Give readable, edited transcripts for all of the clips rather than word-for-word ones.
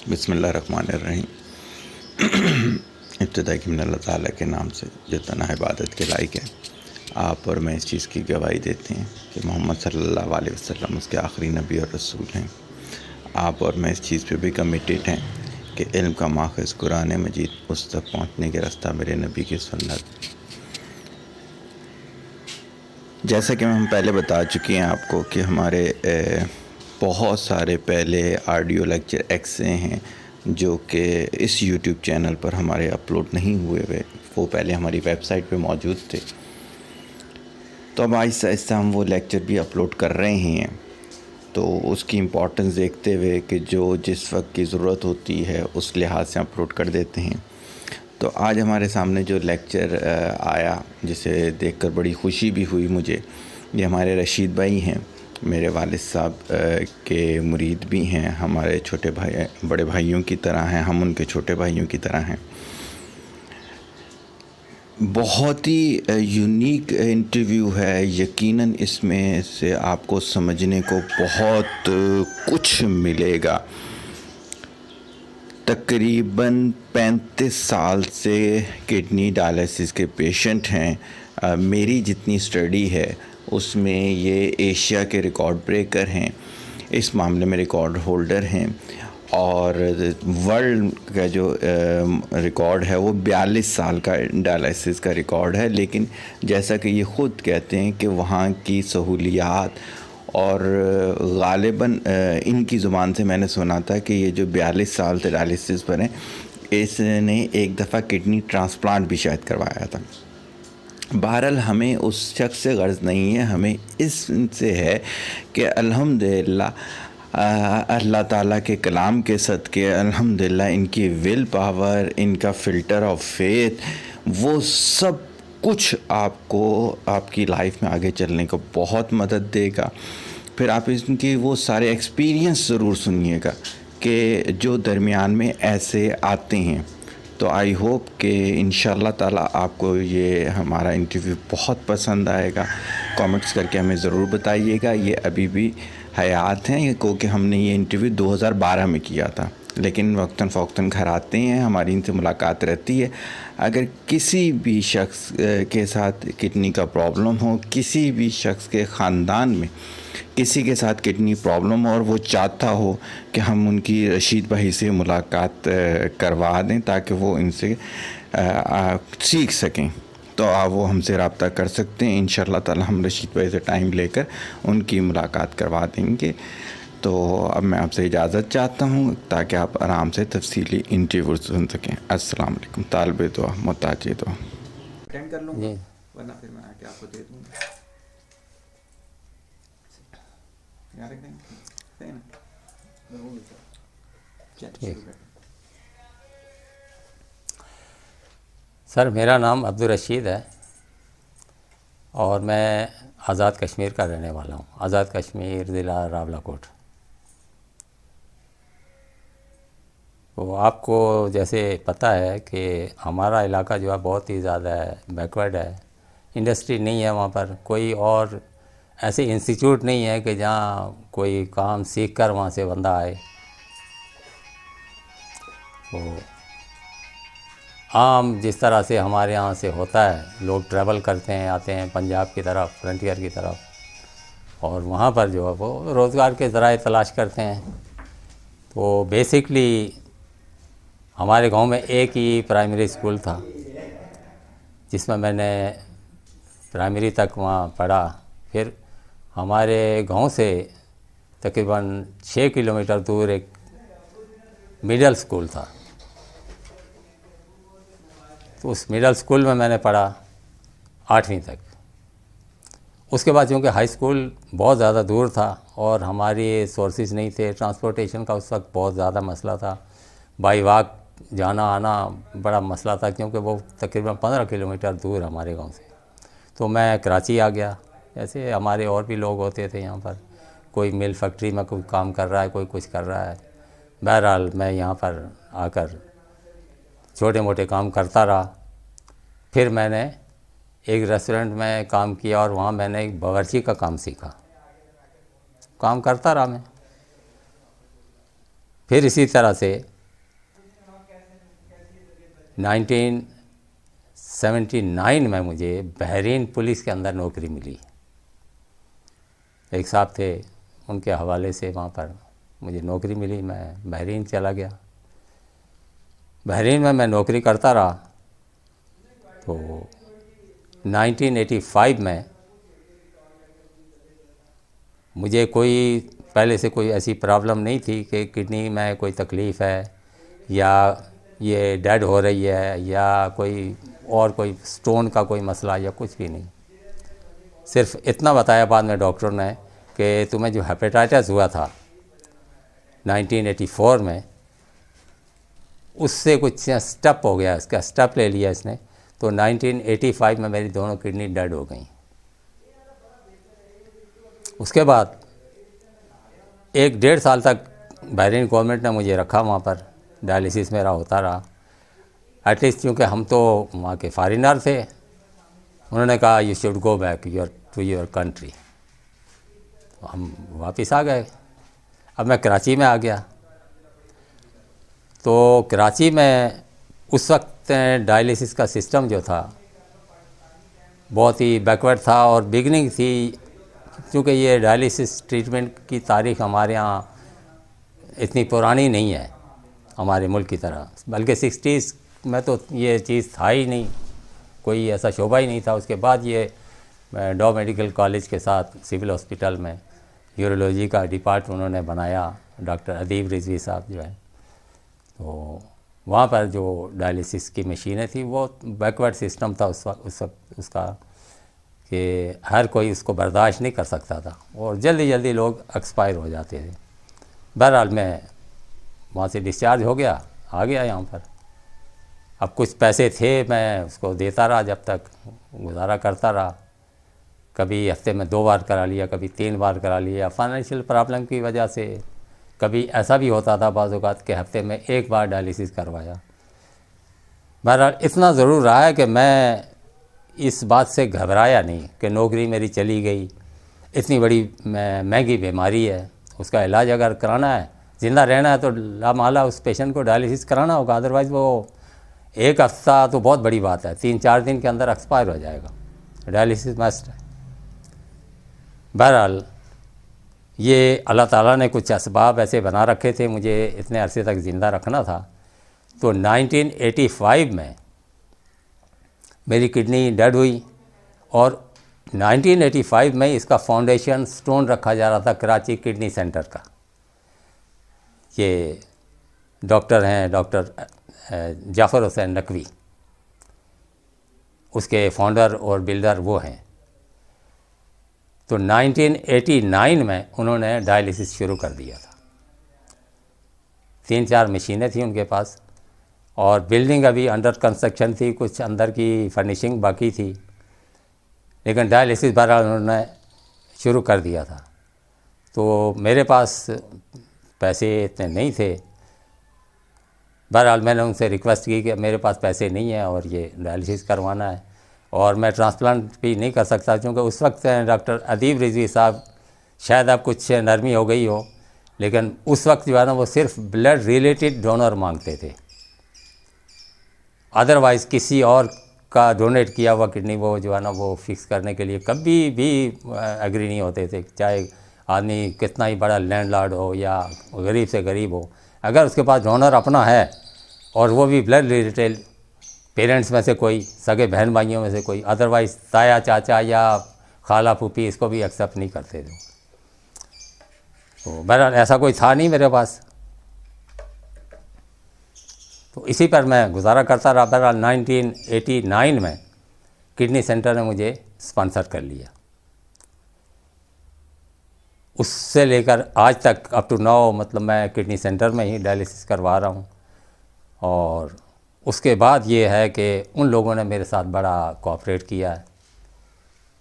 बिस्मिल्लाहिर्रहमानिर्रहीम। इब्तिदा की मिन अल्लाह ताला के नाम से जो तन्हा इबादत के लायक है। आप और मैं इस चीज़ की गवाही देते हैं कि मोहम्मद सल्लल्लाहु अलैहि वसल्लम उसके आखिरी नबी और रसूल हैं। आप और मैं इस चीज़ पे भी कमिटेड हैं कि इल्म का माखज़ कुरान मजीद, उस तक पहुँचने के रास्ता मेरे नबी की सुन्नत। जैसा कि हम पहले बता चुके हैं आपको कि हमारे बहुत सारे पहले ऑडियो लेक्चर ऐसे हैं जो कि इस यूट्यूब चैनल पर हमारे अपलोड नहीं हुए हुए, वो पहले हमारी वेबसाइट पे मौजूद थे। तो अब आहिस्ता आहिस्ता हम वो लेक्चर भी अपलोड कर रहे हैं। तो उसकी इम्पोर्टेंस देखते हुए कि जो जिस वक्त की ज़रूरत होती है उस लिहाज से अपलोड कर देते हैं। तो आज हमारे सामने जो लेक्चर आया, जिसे देखकर बड़ी खुशी भी हुई मुझे, ये हमारे रशीद भाई हैं, मेरे वालिद साहब के मुरीद भी हैं, हमारे छोटे भाई बड़े भाइयों की तरह हैं, हम उनके छोटे भाइयों की तरह हैं। बहुत ही यूनिक इंटरव्यू है, यकीनन इसमें से आपको समझने को बहुत कुछ मिलेगा। तकरीबन 35 साल से किडनी डायलिसिस के पेशेंट हैं। मेरी जितनी स्टडी है उसमें ये एशिया के रिकॉर्ड ब्रेकर हैं, इस मामले में रिकॉर्ड होल्डर हैं। और वर्ल्ड का जो रिकॉर्ड है वो 42 साल का डायलिसिस का रिकॉर्ड है। लेकिन जैसा कि ये ख़ुद कहते हैं कि वहाँ की सहूलियात और ग़ालिबन इनकी ज़ुबान से मैंने सुना था कि ये जो 42 साल से डायलिसिस पर हैं, इसने एक दफ़ा किडनी ट्रांसप्लांट भी शायद करवाया था। बहरहाल हमें उस शख्स से गर्ज़ नहीं है, हमें इससे है कि अल्हम्दुलिल्लाह अल्लाह ताला के कलाम के सदक़े अल्हम्दुलिल्लाह इनकी विल पावर, इनका फ़िल्टर ऑफ फेथ, वो सब कुछ आपको आपकी लाइफ में आगे चलने को बहुत मदद देगा। फिर आप इनकी वो सारे एक्सपीरियंस ज़रूर सुनिएगा कि जो दरमियान में ऐसे आते हैं। तो आई होप कि इंशाअल्लाह ताला आपको ये हमारा इंटरव्यू बहुत पसंद आएगा। कमेंट्स करके हमें ज़रूर बताइएगा। ये अभी भी हयात हैं, क्योंकि हमने ये इंटरव्यू 2012 में किया था, लेकिन वक्तन फ़ौक्तन घर आते हैं, हमारी इनसे मुलाकात रहती है। अगर किसी भी शख्स के साथ किडनी का प्रॉब्लम हो, किसी भी शख्स के ख़ानदान में किसी के साथ किडनी प्रॉब्लम हो और वो चाहता हो कि हम उनकी रशीद भाई से मुलाकात करवा दें ताकि वो इनसे सीख सकें, तो आप वो हमसे रब्ता कर सकते हैं। इंशाअल्लाह ताला हम रशीद भाई से टाइम लेकर उनकी मुलाकात करवा देंगे। तो अब मैं आपसे इजाज़त चाहता हूँ ताकि आप आराम से तफसीली इंटरव्यू सुन सकें। अस्सलाम वालेकुम। तालिब दुआ, मोहताज दुआ। अटेंड कर लूँगा, वरना फिर मैं आके आपको दे दूँगा। सर, मेरा नाम अब्दुल रशीद है और मैं आज़ाद कश्मीर का रहने वाला हूँ। आज़ाद कश्मीर ज़िला रावलाकोट। तो आपको जैसे पता है कि हमारा इलाका जो है बहुत ही ज़्यादा बैकवर्ड है, इंडस्ट्री नहीं है वहाँ पर, कोई और ऐसे इंस्टीट्यूट नहीं है कि जहाँ कोई काम सीख कर वहाँ से बंदा आए। तो आम जिस तरह से हमारे यहाँ से होता है, लोग ट्रैवल करते हैं, आते हैं पंजाब की तरफ, फ्रंटियर की तरफ, और वहाँ पर जो है वो रोज़गार के ज़राए तलाश करते हैं। तो बेसिकली हमारे गांव में एक ही प्राइमरी स्कूल था जिसमें मैंने प्राइमरी तक वहाँ पढ़ा। फिर हमारे गांव से तकरीबन 6 किलोमीटर दूर एक मिडिल स्कूल था, तो उस मिडिल स्कूल में मैंने पढ़ा 8वीं तक। उसके बाद चूँकि हाई स्कूल बहुत ज़्यादा दूर था और हमारी सोर्सेज नहीं थे, ट्रांसपोर्टेशन का उस वक्त बहुत ज़्यादा मसला था, बाई वाक जाना आना बड़ा मसला था, क्योंकि वो तकरीबन 15 किलोमीटर दूर हमारे गांव से। तो मैं कराची आ गया। ऐसे हमारे और भी लोग होते थे यहाँ पर, कोई मिल फैक्ट्री में कोई काम कर रहा है, कोई कुछ कर रहा है। बहरहाल मैं यहाँ पर आकर छोटे मोटे काम करता रहा। फिर मैंने एक रेस्टोरेंट में काम किया और वहाँ मैंने एक बावर्ची का काम सीखा। काम करता रहा मैं। फिर इसी तरह से 1979 में मुझे बहरीन पुलिस के अंदर नौकरी मिली। एक साहब थे, उनके हवाले से वहाँ पर मुझे नौकरी मिली, मैं बहरीन चला गया। बहरीन में मैं नौकरी करता रहा। तो 1985 में मुझे कोई पहले से कोई ऐसी प्रॉब्लम नहीं थी कि किडनी में कोई तकलीफ़ है या ये डेड हो रही है या कोई स्टोन का कोई मसला या कुछ भी नहीं। सिर्फ इतना बताया बाद में डॉक्टर ने कि तुम्हें जो हेपेटाइटिस हुआ था 1984 में, उससे कुछ स्टेप हो गया, इसका स्टेप ले लिया इसने। तो 1985 में मेरी दोनों किडनी डेड हो गई। उसके बाद 1-1.5 साल तक बहरीन गवर्नमेंट ने मुझे रखा वहाँ पर, डायलिसिस मेरा होता रहा। एटलीस्ट क्योंकि हम तो वहाँ के फॉरेनर थे, उन्होंने कहा you should go back to your country. हम वापस आ गए। अब मैं कराची में आ गया। तो कराची में उस वक्त डायलिसिस का सिस्टम जो था बहुत ही बैकवर्ड था और बिगनिंग थी, क्योंकि ये डायलिसिस ट्रीटमेंट की तारीख़ हमारे यहाँ इतनी पुरानी नहीं है हमारे मुल्क की तरह, बल्कि 60s में तो ये चीज़ था ही नहीं, कोई ऐसा शोबा ही नहीं था। उसके बाद ये डॉ मेडिकल कॉलेज के साथ सिविल हॉस्पिटल में यूरोलॉजी का डिपार्टमेंट उन्होंने बनाया, डॉक्टर अदीब रिजवी साहब जो है। तो वहाँ पर जो डायलिसिस की मशीनें थी वो बैकवर्ड सिस्टम था उस वक्त उसका, कि हर कोई उसको बर्दाश्त नहीं कर सकता था और जल्दी जल्दी लोग एक्सपायर हो जाते थे। बहरहाल मैं वहाँ से डिस्चार्ज हो गया, आ गया यहाँ पर। अब कुछ पैसे थे, मैं उसको देता रहा, जब तक गुजारा करता रहा। कभी हफ्ते में 2 बार करा लिया, कभी 3 बार करा लिया। फाइनेंशियल प्रॉब्लम की वजह से कभी ऐसा भी होता था बाज़ औक़ात कि हफ्ते में 1 बार डायलिसिस करवाया। बहरहाल इतना ज़रूर रहा है कि मैं इस बात से घबराया नहीं कि नौकरी मेरी चली गई, इतनी बड़ी महंगी बीमारी है, उसका इलाज अगर कराना है, ज़िंदा रहना है तो लामाला उस पेशेंट को डायलिसिस कराना होगा, अदरवाइज़ वो 1 हफ़्ता तो बहुत बड़ी बात है, 3-4 दिन के अंदर एक्सपायर हो जाएगा। डायलिसिस मस्ट है। बहरहाल ये अल्लाह ताला ने कुछ असबाब ऐसे बना रखे थे, मुझे इतने अरसे तक ज़िंदा रखना था। तो 1985 में मेरी किडनी डेड हुई और 1985 में इसका फाउंडेशन स्टोन रखा जा रहा था कराची किडनी सेंटर का। ये डॉक्टर हैं डॉक्टर जाफ़र हुसैन नकवी, उसके फाउंडर और बिल्डर वो हैं। तो 1989 में उन्होंने डायलिसिस शुरू कर दिया था। 3-4 मशीनें थी उनके पास और बिल्डिंग अभी अंडर कंस्ट्रक्शन थी, कुछ अंदर की फर्निशिंग बाकी थी, लेकिन डायलिसिस बहरहाल उन्होंने शुरू कर दिया था। तो मेरे पास पैसे इतने नहीं थे। बहरहाल मैंने उनसे रिक्वेस्ट की कि मेरे पास पैसे नहीं हैं और ये डायलिसिस करवाना है और मैं ट्रांसप्लांट भी नहीं कर सकता, क्योंकि उस वक्त डॉक्टर अदीब रिजवी साहब, शायद अब कुछ नरमी हो गई हो, लेकिन उस वक्त जो है ना वो सिर्फ ब्लड रिलेटेड डोनर मांगते थे। अदरवाइज़ किसी और का डोनेट किया हुआ किडनी वो जो है ना वो फिक्स करने के लिए कभी भी एग्री नहीं होते थे, चाहे आदमी कितना ही बड़ा लैंडलॉर्ड हो या गरीब से गरीब हो। अगर उसके पास डोनर अपना है और वो भी ब्लड रिलेटेड, पेरेंट्स में से कोई, सगे बहन भाइयों में से कोई, अदरवाइज़ ताया चाचा या खाला फूफी इसको भी एक्सेप्ट नहीं करते थे। तो बहरहाल ऐसा कोई था नहीं मेरे पास, तो इसी पर मैं गुजारा करता रहा। बहरहाल 1989 में किडनी सेंटर ने मुझे स्पॉन्सर कर लिया। उससे लेकर आज तक अप टू नाउ मतलब मैं किडनी सेंटर में ही डायलिसिस करवा रहा हूँ। और उसके बाद ये है कि उन लोगों ने मेरे साथ बड़ा कोऑपरेट किया है,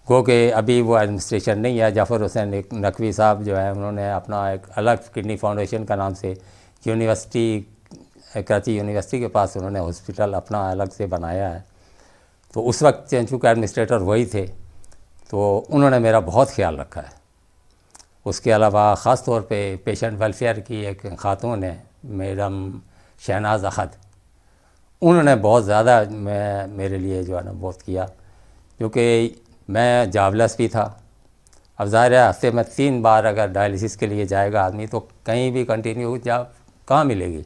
गो कि अभी वो एडमिनिस्ट्रेशन नहीं है। जाफ़र हुसैन नकवी साहब जो है उन्होंने अपना एक अलग किडनी फाउंडेशन का नाम से यूनिवर्सिटी, कराची यूनिवर्सिटी के पास उन्होंने हॉस्पिटल अपना अलग से बनाया है। तो उस वक्त चूँकि एडमिनिस्ट्रेटर वही थे तो उन्होंने मेरा बहुत ख्याल रखा है। उसके अलावा ख़ास तौर पे पेशेंट वेलफेयर की एक खातून है मैडम शहनाज अहद, उन्होंने बहुत ज़्यादा मेरे लिए जो है ना बहुत किया, क्योंकि मैं जॉबलेस भी था। अब ज़ाहिर है हफ्ते में 3 बार अगर डायलिसिस के लिए जाएगा आदमी तो कहीं भी कंटिन्यू जॉब कहाँ मिलेगी।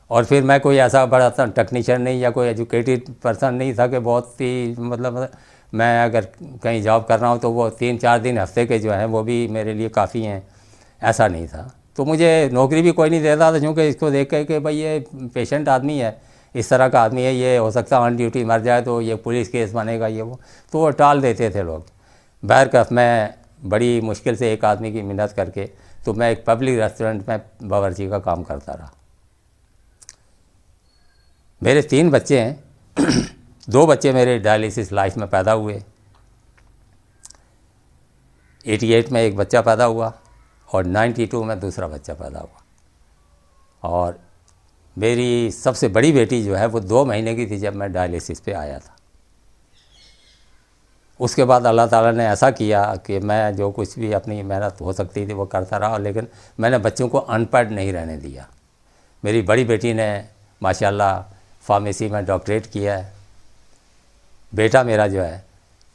और फिर मैं कोई ऐसा बड़ा टेक्नीशियन नहीं या कोई एजुकेटेड पर्सन नहीं था कि बहुत ही मतलब मैं अगर कहीं जॉब कर रहा हूँ तो वो 3-4 दिन हफ्ते के जो हैं वो भी मेरे लिए काफ़ी हैं, ऐसा नहीं था। तो मुझे नौकरी भी कोई नहीं देता था, क्योंकि इसको देख के कि भाई ये पेशेंट आदमी है, इस तरह का आदमी है, ये हो सकता है ऑन ड्यूटी मर जाए तो ये पुलिस केस बनेगा ये वो, तो वो टाल देते थे लोग। बहरकफ मैं बड़ी मुश्किल से एक आदमी की मिन्नत करके तो मैं एक पब्लिक रेस्टोरेंट में बावर्ची का काम करता रहा। मेरे 3 बच्चे हैं 2 बच्चे मेरे डायलिसिस लाइफ में पैदा हुए। 88 में एक बच्चा पैदा हुआ और 92 में दूसरा बच्चा पैदा हुआ। और मेरी सबसे बड़ी बेटी जो है वो 2 महीने की थी जब मैं डायलिसिस पे आया था। उसके बाद अल्लाह ताला ने ऐसा किया कि मैं जो कुछ भी अपनी मेहनत हो सकती थी वो करता रहा, लेकिन मैंने बच्चों को अनपढ़ नहीं रहने दिया। मेरी बड़ी बेटी ने माशाल्लाह फार्मेसी में डॉक्टरेट किया है। बेटा मेरा जो है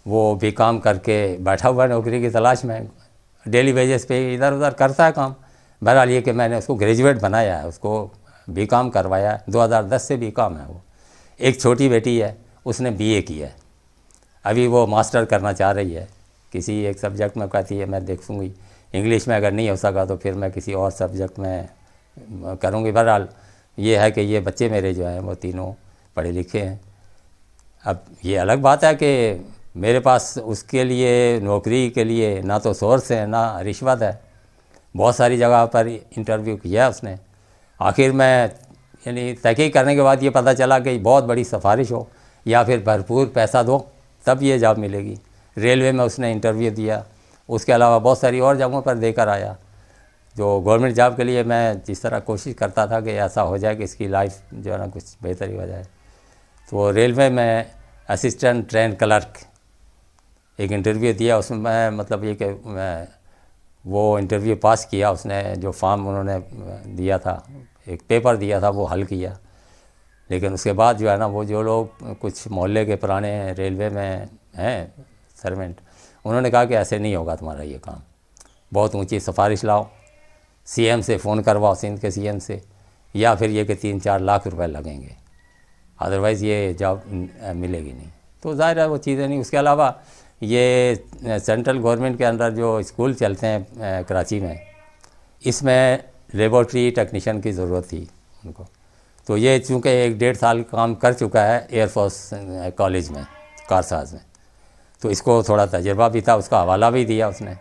वो भी काम करके बैठा हुआ है नौकरी की तलाश में, डेली वेजेस पे इधर उधर करता है काम। बहरहाल ये कि मैंने उसको ग्रेजुएट बनाया है, उसको बी कॉम करवाया, 2010 से बी कॉम है वो। एक छोटी बेटी है, उसने बीए किया है, अभी वो मास्टर करना चाह रही है किसी एक सब्जेक्ट में। कहती है मैं देखूँगी, इंग्लिश में अगर नहीं हो सका तो फिर मैं किसी और सब्जेक्ट में करूँगी। बहरहाल ये है कि ये बच्चे मेरे जो हैं वो तीनों पढ़े लिखे हैं। अब ये अलग बात है कि मेरे पास उसके लिए नौकरी के लिए ना तो सोर्स है ना रिश्वत है। बहुत सारी जगह पर इंटरव्यू किया उसने, आखिर में यानी तहकीक करने के बाद ये पता चला कि बहुत बड़ी सिफारिश हो या फिर भरपूर पैसा दो तब ये जॉब मिलेगी। रेलवे में उसने इंटरव्यू दिया, उसके अलावा बहुत सारी और जगहों पर देकर आया। जो गवर्नमेंट जॉब के लिए मैं जिस तरह कोशिश करता था कि ऐसा हो जाए कि इसकी लाइफ जो है ना कुछ बेहतरी हो जाए, तो रेलवे में असिस्टेंट ट्रेन क्लर्क एक इंटरव्यू दिया। उसमें मैं मतलब ये कि मैं वो इंटरव्यू पास किया। उसने जो फॉर्म उन्होंने दिया था, एक पेपर दिया था, वो हल किया। लेकिन उसके बाद जो है ना वो जो लोग कुछ मोहल्ले के पुराने रेलवे में हैं सर्वेंट, उन्होंने कहा कि ऐसे नहीं होगा तुम्हारा ये काम, बहुत ऊंची सिफारिश लाओ, सीएम से फ़ोन करवाओ, सिंध के सीएम से, या फिर ये कि 3-4 लाख रुपए लगेंगे, अदरवाइज़ ये जॉब मिलेगी नहीं। तो ज़ाहिर है वो चीज़ें नहीं। उसके अलावा ये सेंट्रल गवर्नमेंट के अंदर जो स्कूल चलते हैं कराची में, इसमें लेबॉर्ट्री टेक्नीशियन की ज़रूरत थी उनको। तो ये चूँकि 1-1.5 साल काम कर चुका है एयरफोर्स कॉलेज में कारसाज में, तो इसको थोड़ा तजर्बा भी था, उसका हवाला भी दिया उसने।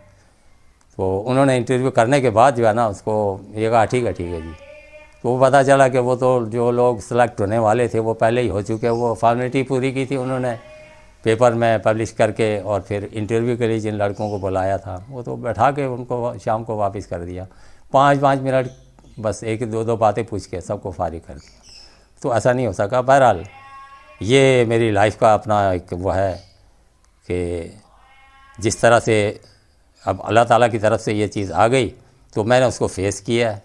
तो उन्होंने इंटरव्यू करने के बाद जो है ना उसको ये कहा ठीक है जी। तो वो पता चला कि वो तो जो लोग सेलेक्ट होने वाले थे वो पहले ही हो चुके, वो फॉर्मेलिटी पूरी की थी उन्होंने पेपर में पब्लिश करके, और फिर इंटरव्यू के लिए जिन लड़कों को बुलाया था वो तो बैठा के उनको शाम को वापस कर दिया। 5-5 मिनट बस 1-2 बातें पूछ के सबको फारिग कर दिया। तो ऐसा नहीं हो सका। बहरहाल ये मेरी लाइफ का अपना एक वो है कि जिस तरह से अब अल्लाह ताला की तरफ से ये चीज़ आ गई तो मैंने उसको फेस किया है।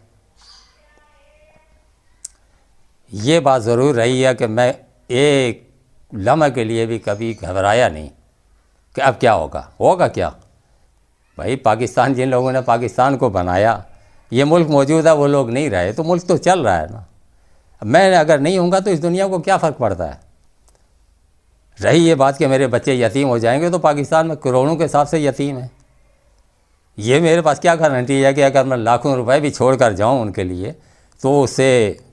ये बात ज़रूर रही है कि मैं एक लम्हे के लिए भी कभी घबराया नहीं कि अब क्या होगा क्या। भाई पाकिस्तान, जिन लोगों ने पाकिस्तान को बनाया, ये मुल्क मौजूद है, वो लोग नहीं रहे तो मुल्क तो चल रहा है ना। मैं अगर नहीं होऊंगा तो इस दुनिया को क्या फ़र्क पड़ता है। रही ये बात कि मेरे बच्चे यतीम हो जाएंगे, तो पाकिस्तान में करोड़ों के हिसाब से यतीम है। ये मेरे पास क्या गारंटी है कि अगर मैं लाखों रुपए भी छोड़ कर जाऊँ उनके लिए तो उससे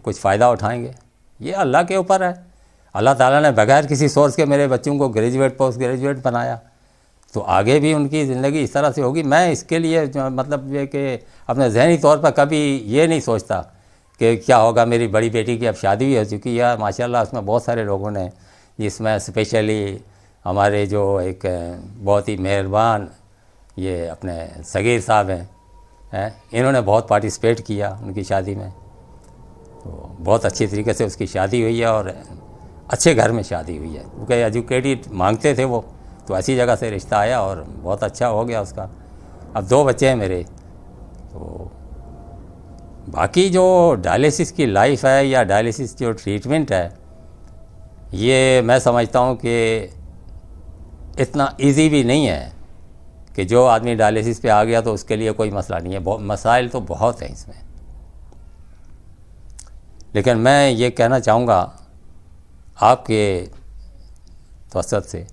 कुछ फ़ायदा उठाएंगे। ये अल्लाह के ऊपर है। अल्लाह ताला ने बगैर किसी सोर्स के मेरे बच्चों को ग्रेजुएट पोस्ट ग्रेजुएट बनाया, तो आगे भी उनकी ज़िंदगी इस तरह से होगी। मैं इसके लिए मतलब ये कि अपने जहनी तौर पर कभी ये नहीं सोचता कि क्या होगा। मेरी बड़ी बेटी की अब शादी भी हो चुकी है माशाल्लाह, उसमें बहुत सारे लोगों ने, जिसमें स्पेशली हमारे जो एक बहुत ही मेहरबान ये अपने सगीर साहब हैं, इन्होंने बहुत पार्टिसिपेट किया उनकी शादी में। तो बहुत अच्छी तरीके से उसकी शादी हुई है और अच्छे घर में शादी हुई है, क्योंकि एजुकेटेड मांगते थे वो, तो ऐसी जगह से रिश्ता आया और बहुत अच्छा हो गया उसका। अब 2 बच्चे हैं मेरे। तो बाकी जो डायलिसिस की लाइफ है या डायलिसिस जो ट्रीटमेंट है, ये मैं समझता हूँ कि इतना इजी भी नहीं है कि जो आदमी डायलिसिस पे आ गया तो उसके लिए कोई मसला नहीं है। मसाइल तो बहुत हैं इसमें। लेकिन मैं ये कहना चाहूँगा आपके तवसत से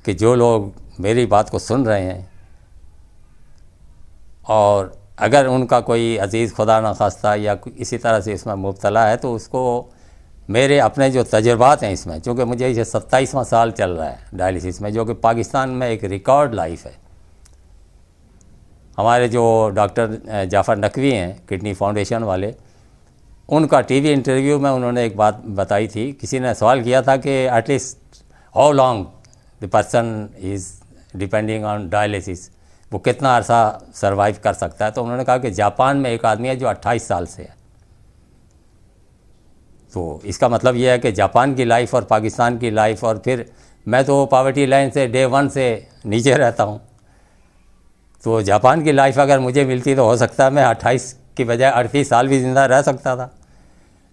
कि जो लोग मेरी बात को सुन रहे हैं और अगर उनका कोई अज़ीज़ खुदा न खास्ता या इसी तरह से इसमें मुब्तला है, तो उसको मेरे अपने जो तजुर्बात हैं इसमें, चूँकि मुझे ये 27वां साल चल रहा है डायलिसिस में, जो कि पाकिस्तान में एक रिकॉर्ड लाइफ है। हमारे जो डॉक्टर जाफ़र नकवी हैं किडनी फाउंडेशन वाले, उनका टीवी इंटरव्यू में उन्होंने एक बात बताई थी। किसी ने सवाल किया था कि at least how long the person is depending on dialysis, वो कितना अरसा सरवाइव कर सकता है। तो उन्होंने कहा कि जापान में एक आदमी है जो 28 साल से है। तो इसका मतलब ये है कि जापान की लाइफ और पाकिस्तान की लाइफ, और फिर मैं तो पॉवर्टी लाइन से डे 1 से नीचे रहता हूँ, तो जापान की लाइफ अगर मुझे मिलती तो हो सकता है मैं 28 की बजाय 38 साल भी ज़िंदा रह सकता था।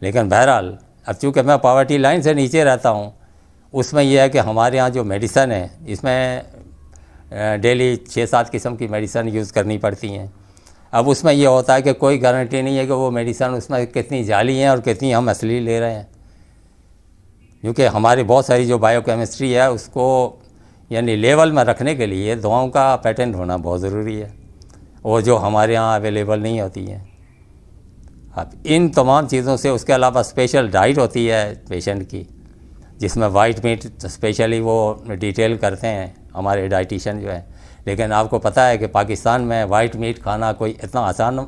लेकिन बहरहाल अब चूँकि मैं पॉवर्टी लाइन से नीचे रहता हूँ, उसमें यह है कि हमारे यहाँ जो मेडिसन है इसमें डेली 6-7 किस्म की मेडिसन यूज़ करनी पड़ती हैं। अब उसमें यह होता है कि कोई गारंटी नहीं है कि वो मेडिसन उसमें कितनी जाली हैं और कितनी हम असली ले रहे हैं, क्योंकि हमारी बहुत सारी जो बायोकेमिस्ट्री है उसको यानी लेवल में रखने के लिए दवाओं का पेटेंट होना बहुत ज़रूरी है, और जो हमारे यहाँ अवेलेबल नहीं होती हैं। अब इन तमाम चीज़ों से उसके अलावा स्पेशल डाइट होती है पेशेंट की, जिसमें वाइट मीट स्पेशली वो डिटेल करते हैं हमारे डाइटिशियन जो है। लेकिन आपको पता है कि पाकिस्तान में वाइट मीट खाना कोई इतना आसान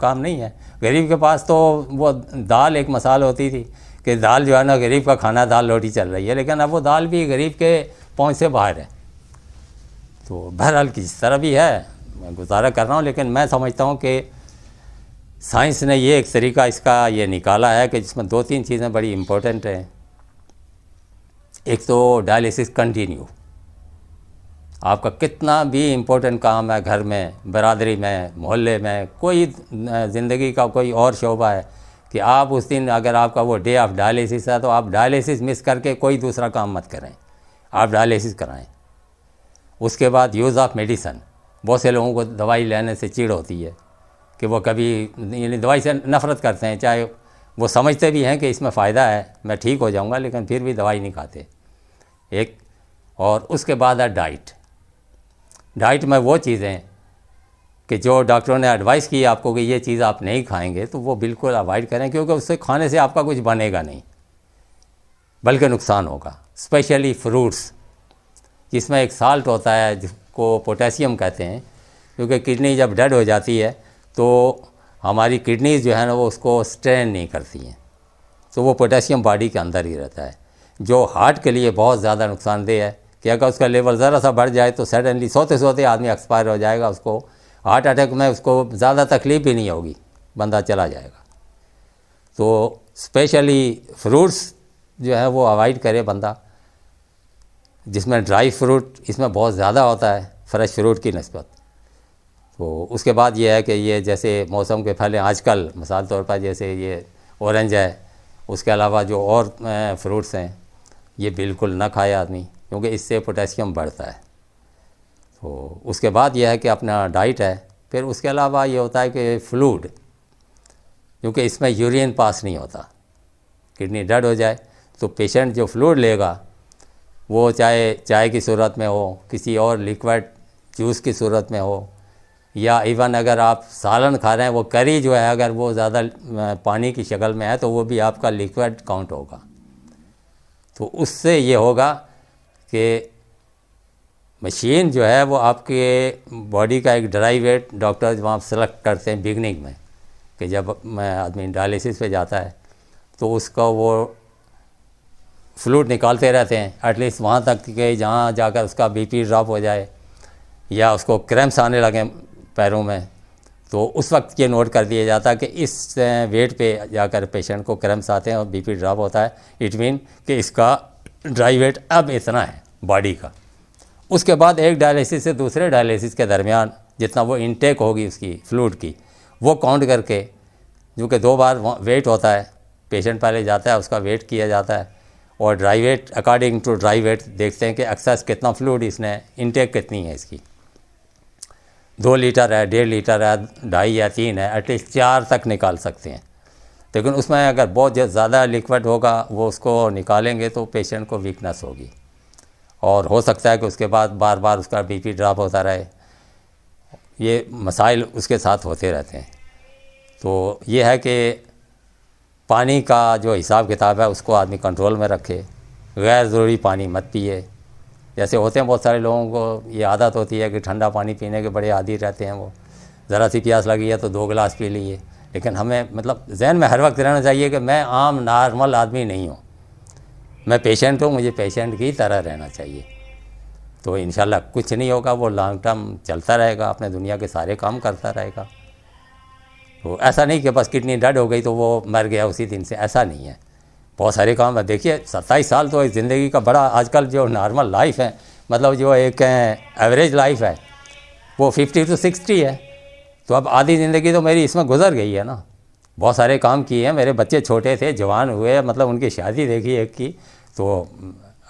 काम नहीं है। गरीब के पास तो वो दाल एक मसाल होती थी कि दाल जो है ना, गरीब का खाना दाल रोटी चल रही है, लेकिन अब वो दाल भी गरीब के पहुंच से बाहर है। तो बहरहाल किस तरह भी है, मैं गुजारा कर रहा हूँ। लेकिन मैं समझता हूँ कि साइंस ने ये एक तरीका इसका ये निकाला है कि जिसमें 2-3 चीज़ें बड़ी इम्पोर्टेंट हैं। एक तो डायलिसिस कंटिन्यू, आपका कितना भी इम्पोर्टेंट काम है, घर में, बरादरी में, मोहल्ले में, कोई ज़िंदगी का कोई और शोबा है, कि आप उस दिन अगर आपका वो डे ऑफ डायलिसिस है तो आप डायलिसिस मिस करके कोई दूसरा काम मत करें, आप डायलिसिस कराएं। उसके बाद यूज़ ऑफ मेडिसन, बहुत से लोगों को दवाई लेने से चिढ़ होती है कि वो कभी यानी दवाई से नफ़रत करते हैं, चाहे वो समझते भी हैं कि इसमें फ़ायदा है, मैं ठीक हो जाऊंगा, लेकिन फिर भी दवाई नहीं खाते एक। और उसके बाद है डाइट। डाइट में वो चीज़ें कि जो डॉक्टरों ने एडवाइस की आपको कि ये चीज़ आप नहीं खाएंगे, तो वो बिल्कुल अवॉइड करें, क्योंकि उससे खाने से आपका कुछ बनेगा नहीं बल्कि नुकसान होगा। स्पेशली फ्रूट्स, जिसमें एक साल्ट होता है जिसको पोटेशियम कहते हैं, क्योंकि किडनी जब डेड हो जाती है तो हमारी किडनीज जो है ना वो उसको स्ट्रेन नहीं करती हैं, तो वो पोटेशियम बॉडी के अंदर ही रहता है, जो हार्ट के लिए बहुत ज़्यादा नुकसानदेह है कि अगर उसका लेवल ज़रा सा बढ़ जाए तो सडनली सोते सोते आदमी एक्सपायर हो जाएगा, उसको हार्ट अटैक में उसको ज़्यादा तकलीफ भी नहीं होगी, बंदा चला जाएगा। तो स्पेशली फ्रूट्स जो है वो अवॉइड करे बंदा, जिसमें ड्राई फ्रूट इसमें बहुत ज़्यादा होता है फ्रेश फ्रूट की निस्बत। तो उसके बाद ये है कि ये जैसे मौसम के फल हैं आजकल, मिसाल तौर पर जैसे ये ऑरेंज है, उसके अलावा जो और फ्रूट्स हैं ये बिल्कुल ना खाए आदमी, क्योंकि इससे पोटेशियम बढ़ता है। तो उसके बाद यह है कि अपना डाइट है। फिर उसके अलावा ये होता है कि फ्लूइड, क्योंकि इसमें यूरिन पास नहीं होता, किडनी डेड हो जाए तो पेशेंट जो फ्लूइड लेगा वो चाहे चाय की सूरत में हो, किसी और लिक्विड जूस की सूरत में हो, या इवन अगर आप सालन खा रहे हैं, वो करी जो है अगर वो ज़्यादा पानी की शक्ल में है तो वो भी आपका लिक्विड काउंट होगा। तो उससे ये होगा कि मशीन जो है वो आपके बॉडी का एक ड्राई वेट डॉक्टर वहाँ सेलेक्ट करते हैं बिगनिंग में, कि जब आदमी डायलिसिस पे जाता है तो उसका वो फ्लूइड निकालते रहते हैं एटलीस्ट वहाँ तक कि जहाँ जाकर उसका बीपी ड्रॉप हो जाए या उसको क्रैम्प्स आने लगे पैरों में, तो उस वक्त ये नोट कर दिया जाता है कि इस वेट पे जाकर पेशेंट को क्रैम्प्स आते हैं और बीपी ड्रॉप होता है, इट मीन कि इसका ड्राई वेट अब इतना है बॉडी का। उसके बाद एक डायलिसिस से दूसरे डायलिसिस के दरमियान जितना वो इनटेक होगी उसकी फ्लूइड की, वो काउंट करके, जो कि 2 बार वेट होता है, पेशेंट पहले जाता है उसका वेट किया जाता है, और dry weight, according to dry weight देखते हैं कि एक्सेस कितना फ्लूइड इसने, इनटेक कितनी है इसकी, 2 लीटर है, 1.5 लीटर है, 2.5 या 3 है, एटलीस्ट 4 तक निकाल सकते हैं। लेकिन उसमें अगर बहुत ज़्यादा लिक्विड होगा वो उसको निकालेंगे तो पेशेंट को वीकनेस होगी और हो सकता है कि उसके बाद बार बार उसका बीपी ड्रॉप होता रहे। ये मसाइल उसके साथ होते रहते हैं। तो ये है कि पानी का जो हिसाब किताब है उसको आदमी कंट्रोल में रखे, गैर ज़रूरी पानी मत पिए। जैसे होते हैं बहुत सारे लोगों को ये आदत होती है कि ठंडा पानी पीने के बड़े आदी रहते हैं, वो ज़रा सी प्यास लगी है तो 2 गिलास पी लिए। लेकिन हमें मतलब जहन में हर वक्त रहना चाहिए कि मैं आम नॉर्मल आदमी नहीं हूँ, मैं पेशेंट हूँ, मुझे पेशेंट की तरह रहना चाहिए। तो इंशाल्लाह कुछ नहीं होगा, वो लॉन्ग टर्म चलता रहेगा, अपने दुनिया के सारे काम करता रहेगा। तो ऐसा नहीं कि बस किडनी डेड हो गई तो वो मर गया उसी दिन से, ऐसा नहीं है। बहुत सारे काम है। देखिए 27 साल तो एक ज़िंदगी का बड़ा, आजकल जो नॉर्मल लाइफ है, मतलब जो एक एवरेज लाइफ है वो 50 to 60 है। तो अब आधी ज़िंदगी तो मेरी इसमें गुजर गई है ना। बहुत सारे काम किए हैं, मेरे बच्चे छोटे थे, जवान हुए, मतलब उनकी शादी देखी एक की। तो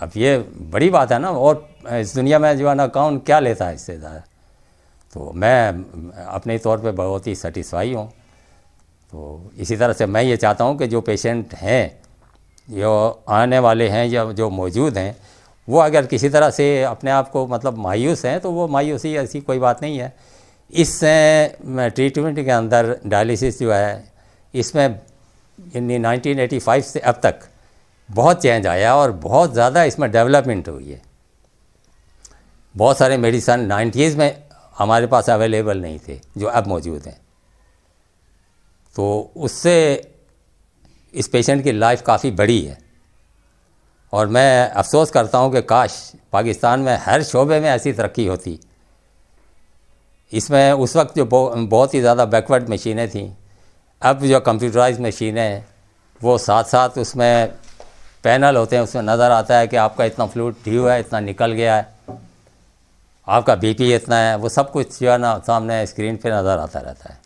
अब ये बड़ी बात है ना। और इस दुनिया में जो है ना कौन क्या लेता है इससे ज़्यादा। तो मैं अपने तौर पे बहुत ही सेटिस्फाई हूँ। तो इसी तरह से मैं ये चाहता हूँ कि जो पेशेंट हैं, जो आने वाले हैं या जो मौजूद हैं, वो अगर किसी तरह से अपने आप को मतलब मायूस हैं तो वो मायूसी ऐसी कोई बात नहीं है। इस ट्रीटमेंट के अंदर डायलिसिस जो है इसमें 1985 से अब तक बहुत चेंज आया और बहुत ज़्यादा इसमें डेवलपमेंट हुई है। बहुत सारे मेडिसन 90s में हमारे पास अवेलेबल नहीं थे जो अब मौजूद हैं। तो उससे इस पेशेंट की लाइफ काफ़ी बड़ी है। और मैं अफसोस करता हूँ कि काश पाकिस्तान में हर शोबे में ऐसी तरक्की होती। इसमें उस वक्त जो बहुत ही ज़्यादा बैकवर्ड मशीनें थीं, अब जो कंप्यूटराइज मशीनें हैं वो साथ साथ उसमें पैनल होते हैं, उसमें नज़र आता है कि आपका इतना फ्लूइड ड्यू है, इतना निकल गया है, आपका बीपी इतना है, वो सब कुछ जो है ना सामने स्क्रीन पे नज़र आता रहता है।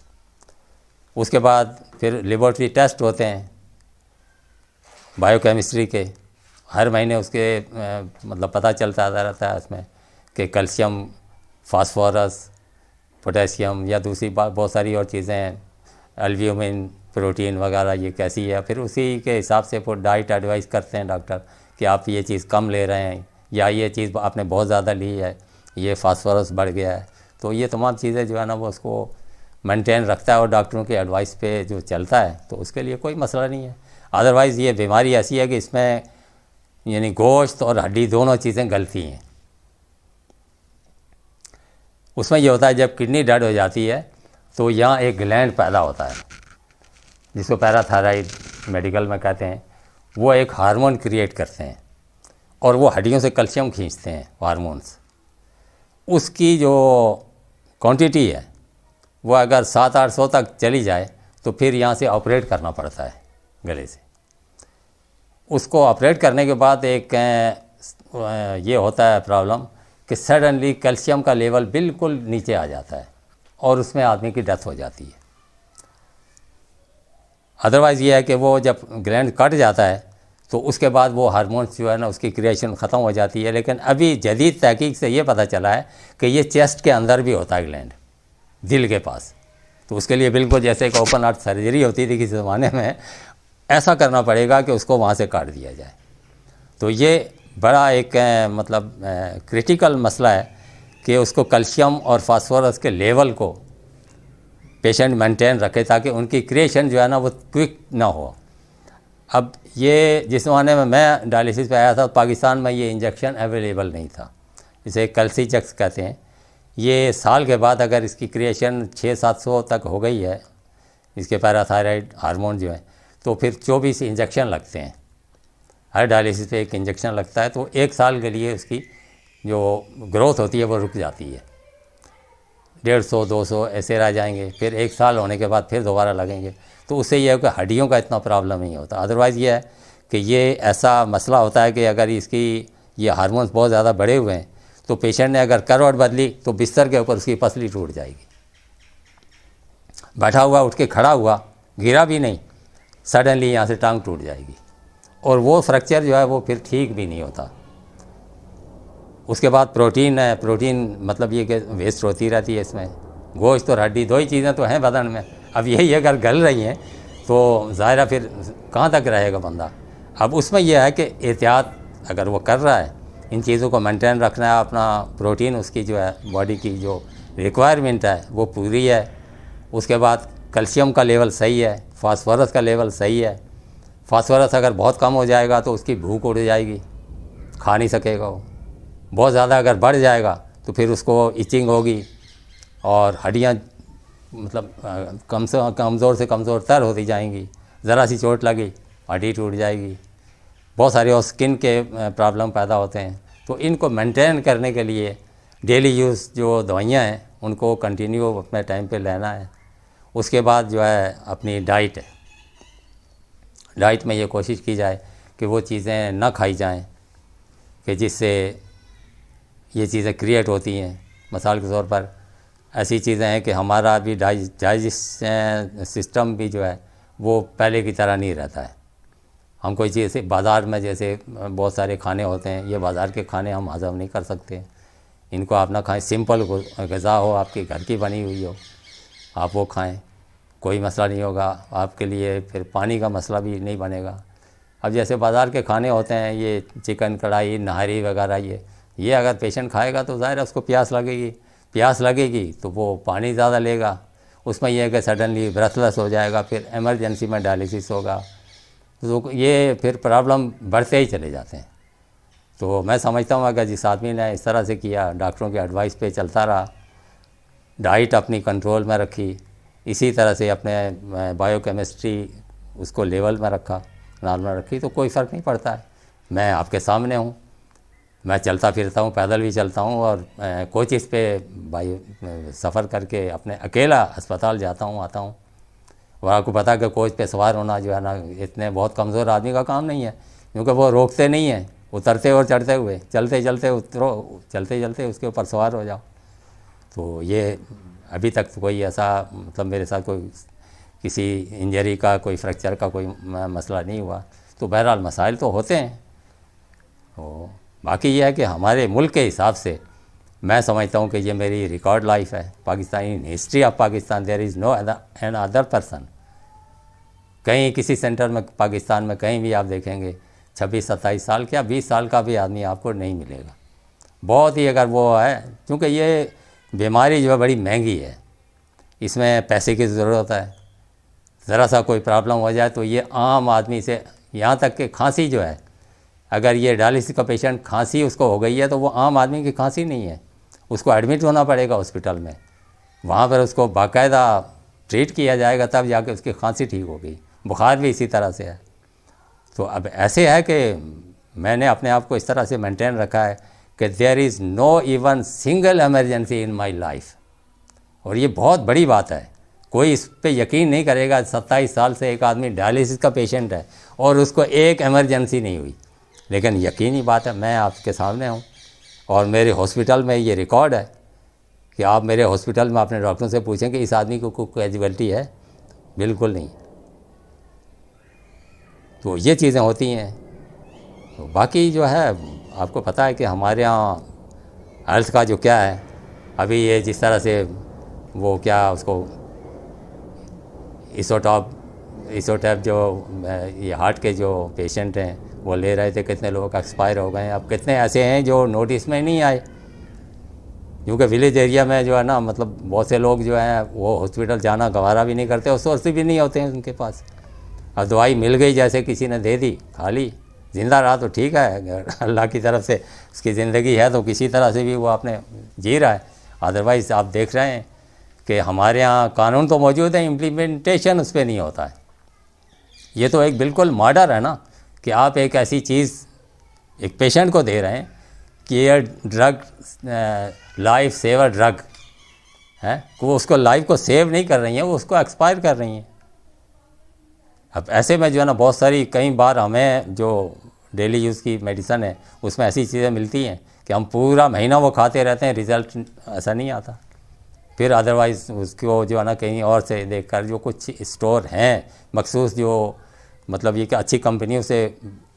उसके बाद फिर लेबॉर्ट्री टेस्ट होते हैं बायोकेमिस्ट्री के, हर महीने उसके मतलब पता चलता रहता है उसमें कि कैल्शियम, फास्फोरस, पोटेशियम या दूसरी बहुत सारी और चीज़ें हैं, एल्ब्यूमिन, प्रोटीन वगैरह ये कैसी है। फिर उसी के हिसाब से वो डाइट एडवाइस करते हैं डॉक्टर कि आप ये चीज़ कम ले रहे हैं या ये चीज़ आपने बहुत ज़्यादा ली है, ये फास्फोरस बढ़ गया है। तो ये तमाम चीज़ें जो है ना वो उसको मेंटेन रखता है और डॉक्टरों की एडवाइस पे जो चलता है तो उसके लिए कोई मसला नहीं है। अदरवाइज़ ये बीमारी ऐसी है कि इसमें यानी गोश्त और हड्डी दोनों चीज़ें गलती हैं। उसमें ये होता है जब किडनी डेड हो जाती है तो यहाँ एक ग्लैंड पैदा होता है जिसको पैराथायराइड मेडिकल में कहते हैं। वो एक हार्मोन क्रिएट करते हैं और वो हड्डियों से कैल्शियम खींचते हैं हार्मोन्स। उसकी जो क्वांटिटी है वो अगर 700-800 तक चली जाए तो फिर यहाँ से ऑपरेट करना पड़ता है गले से। उसको ऑपरेट करने के बाद एक ये होता है प्रॉब्लम कि सडनली कैल्शियम का लेवल बिल्कुल नीचे आ जाता है और उसमें आदमी की डेथ हो जाती है। अदरवाइज़ ये है कि वो जब ग्लैंड कट जाता है तो उसके बाद वो हार्मोन्स जो है ना उसकी क्रिएशन ख़त्म हो जाती है। लेकिन अभी जदीद तहकीक से ये पता चला है कि ये चेस्ट के अंदर भी होता है ग्लैंड, दिल के पास। तो उसके लिए बिल्कुल जैसे एक ओपन हार्ट सर्जरी होती थी किसी ज़माने में, ऐसा करना पड़ेगा कि उसको वहाँ से काट दिया जाए। तो ये बड़ा एक मतलब क्रिटिकल मसला है कि उसको कैल्शियम और फास्फोरस के लेवल को पेशेंट मेंटेन रखे ताकि उनकी क्रिएशन जो है ना वो क्विक ना हो। अब ये जिस ज़माने में मैं डायलिसिस पे आया था पाकिस्तान में ये इंजेक्शन अवेलेबल नहीं था, इसे कैल्सीचेक्स कहते हैं। ये साल के बाद अगर इसकी क्रिएशन 600-700 तक हो गई है, इसके पैराथायराइड हार्मोन जो है, तो फिर 24 इंजेक्शन लगते हैं। हर डायलिसिस पे एक इंजेक्शन लगता है तो 1 साल के लिए उसकी जो ग्रोथ होती है वो रुक जाती है। 150-200 ऐसे रह जाएंगे, फिर 1 साल होने के बाद फिर दोबारा लगेंगे। तो उससे ये है कि हड्डियों का इतना प्रॉब्लम नहीं होता। अदरवाइज़ ये है कि ये ऐसा मसला होता है कि अगर इसकी ये हार्मोन्स बहुत ज़्यादा बढ़े हुए हैं तो पेशेंट ने अगर करवट बदली तो बिस्तर के ऊपर उसकी पसली टूट जाएगी। बैठा हुआ उठ के खड़ा हुआ, गिरा भी नहीं, सडनली यहाँ से टांग टूट जाएगी। और वो फ्रैक्चर जो है वो फिर ठीक भी नहीं होता। उसके बाद प्रोटीन है, प्रोटीन मतलब ये कि वेस्ट होती रहती है इसमें, गोश्त और हड्डी दो ही चीज़ें तो हैं बदन में। अब यही अगर गल रही हैं तो ज़ाहिर फिर कहाँ तक रहेगा बंदा। अब उसमें यह है कि एहतियात अगर वो कर रहा है, इन चीज़ों को मेंटेन रखना है, अपना प्रोटीन उसकी जो है बॉडी की जो रिक्वायरमेंट है वो पूरी है। उसके बाद कैल्शियम का लेवल सही है, फास्फोरस का लेवल सही है। फास्फोरस अगर बहुत कम हो जाएगा तो उसकी भूख उड़ जाएगी, खा नहीं सकेगा वो। बहुत ज़्यादा अगर बढ़ जाएगा तो फिर उसको इचिंग होगी और हड्डियाँ मतलब कमज़ोर से कमज़ोर तर होती जाएंगी। ज़रा सी चोट लगी हड्डी टूट जाएगी। बहुत सारे और स्किन के प्रॉब्लम पैदा होते हैं। तो इनको मेंटेन करने के लिए डेली यूज़ जो दवाइयाँ हैं उनको कंटिन्यू अपने टाइम पे लेना है। उसके बाद जो है अपनी डाइट है, डाइट में ये कोशिश की जाए कि वो चीज़ें ना खाई जाएं कि जिससे ये चीज़ें क्रिएट होती हैं। मिसाल के तौर पर ऐसी चीज़ें हैं कि हमारा भी डाइजेशन सिस्टम भी जो है वो पहले की तरह नहीं रहता है। हम कोई चीज़ बाज़ार में जैसे बहुत सारे खाने होते हैं, ये बाज़ार के खाने हम हज़म नहीं कर सकते। इनको आप ना खाएं, सिंपल ग़िज़ा हो, आपकी घर की बनी हुई हो, आप वो खाएं, कोई मसला नहीं होगा आपके लिए। फिर पानी का मसला भी नहीं बनेगा। अब जैसे बाज़ार के खाने होते हैं, ये चिकन कढ़ाई नहारी वगैरह, ये अगर पेशेंट खाएगा तो ज़ाहिर है उसको प्यास लगेगी तो वो पानी ज़्यादा लेगा। उसमें यह है कि सडनली ब्रेथलेस हो जाएगा, फिर एमरजेंसी में डायलिसिस होगा। तो ये फिर प्रॉब्लम बढ़ते ही चले जाते हैं। तो मैं समझता हूँ अगर जिस आदमी ने इस तरह से किया, डॉक्टरों की एडवाइस पे चलता रहा, डाइट अपनी कंट्रोल में रखी, इसी तरह से अपने बायोकेमिस्ट्री उसको लेवल में रखा, नॉर्मल रखी, तो कोई फ़र्क नहीं पड़ता है। मैं आपके सामने हूँ, मैं चलता फिरता हूँ, पैदल भी चलता हूँ और कोचिज़ पे सफ़र करके अपने अकेला अस्पताल जाता हूँ, आता हूँ। और आपको पता है कि कोच पे सवार होना जो है ना, इतने बहुत कमज़ोर आदमी का काम नहीं है, क्योंकि वो रोकते नहीं हैं, उतरते और चढ़ते हुए, चलते चलते उतरो, चलते चलते उसके ऊपर सवार हो जाओ। तो ये अभी तक तो कोई ऐसा मतलब मेरे साथ कोई किसी इंजरी का, कोई फ्रैक्चर का कोई मसला नहीं हुआ। तो बहरहाल मसाइल तो होते हैं। तो बाकी ये है कि हमारे मुल्क के हिसाब से मैं समझता हूँ कि ये मेरी रिकॉर्ड लाइफ है। Pakistani history of Pakistan, there is no an other person. कहीं किसी सेंटर में पाकिस्तान में कहीं भी आप देखेंगे 26-27 साल क्या 20 साल का भी आदमी आपको नहीं मिलेगा। बहुत ही अगर वो है, क्योंकि ये बीमारी जो है बड़ी महंगी है, इसमें पैसे की ज़रूरत है। ज़रा सा कोई प्रॉब्लम हो जाए तो ये आम आदमी से, यहाँ तक कि खांसी जो है, अगर ये डायलिसिस का पेशेंट खांसी उसको हो गई है तो वो आम आदमी की खांसी नहीं है, उसको एडमिट होना पड़ेगा हॉस्पिटल में। वहाँ पर उसको बाकायदा ट्रीट किया जाएगा, तब जाके उसकी खांसी ठीक होगी। बुखार भी इसी तरह से है। तो अब ऐसे है कि मैंने अपने आप को इस तरह से मेंटेन रखा है कि there is no even single emergency in my life. और ये बहुत बड़ी बात है, कोई इस पे यकीन नहीं करेगा। 27 साल से एक आदमी डायलिसिस का पेशेंट है और उसको एक एमरजेंसी नहीं हुई। लेकिन यकीनी बात है, मैं आपके सामने हूँ और मेरे हॉस्पिटल में ये रिकॉर्ड है कि आप मेरे हॉस्पिटल में अपने डॉक्टरों से पूछें कि इस आदमी को कोई कैजुअलिटी है, बिल्कुल नहीं। तो ये चीज़ें होती हैं। तो बाकी जो है आपको पता है कि हमारे यहाँ हेल्थ का जो क्या है, अभी ये जिस तरह से वो क्या उसको इसोटॉप जो ये हार्ट के जो पेशेंट हैं वो ले रहे थे, कितने लोग एक्सपायर हो गए हैं। अब कितने ऐसे हैं जो नोटिस में नहीं आए, क्योंकि विलेज एरिया में जो है ना, मतलब बहुत से लोग जो हैं वो हॉस्पिटल जाना गवारा भी नहीं करते और सोर्स भी नहीं होते हैं उनके पास। अब दवाई मिल गई, जैसे किसी ने दे दी, खा ली, ज़िंदा रहा तो ठीक है, अल्लाह की तरफ से उसकी ज़िंदगी है तो किसी तरह से भी वो अपने जी रहा है। अदरवाइज़ आप देख रहे हैं कि हमारे यहाँ कानून तो मौजूद है, इम्प्लीमेंटेशन उस पर नहीं होता है। ये तो एक बिल्कुल मर्डर है ना, कि आप एक ऐसी चीज़ एक पेशेंट को दे रहे हैं कि ये ड्रग लाइफ सेवर ड्रग है, वो उसको लाइफ को सेव नहीं कर रही हैं, वो उसको एक्सपायर कर रही हैं। अब ऐसे में जो है ना, बहुत सारी कई बार हमें जो डेली यूज़ की मेडिसन है उसमें ऐसी चीज़ें मिलती हैं कि हम पूरा महीना वो खाते रहते हैं, रिज़ल्ट ऐसा नहीं आता। फिर अदरवाइज़ उसको जो है ना कहीं और से देखकर जो कुछ स्टोर हैं मखसूस, जो मतलब ये कि अच्छी कंपनियों से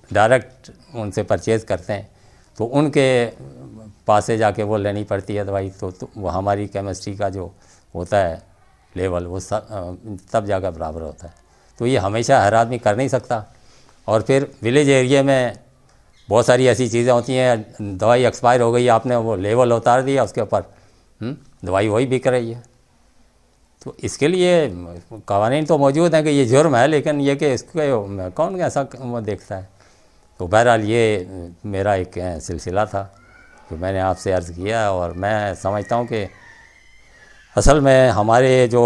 डायरेक्ट उनसे परचेज़ करते हैं, तो उनके पास से जाके वो लेनी पड़ती है दवाई। तो वो हमारी केमिस्ट्री का जो होता है लेवल, वो तब जाकर बराबर होता है। तो ये हमेशा हर आदमी कर नहीं सकता। और फिर विलेज एरिया में बहुत सारी ऐसी चीज़ें होती हैं, दवाई एक्सपायर हो गई, आपने वो लेवल उतार दिया उसके ऊपर, दवाई वही बिक रही है। तो इसके लिए कवानीन तो मौजूद हैं कि ये जुर्म है, लेकिन ये कि इसको कौन ऐसा वो देखता है। तो बहरहाल ये मेरा एक सिलसिला था जो मैंने आपसे अर्ज़ किया। और मैं समझता हूँ कि असल में हमारे जो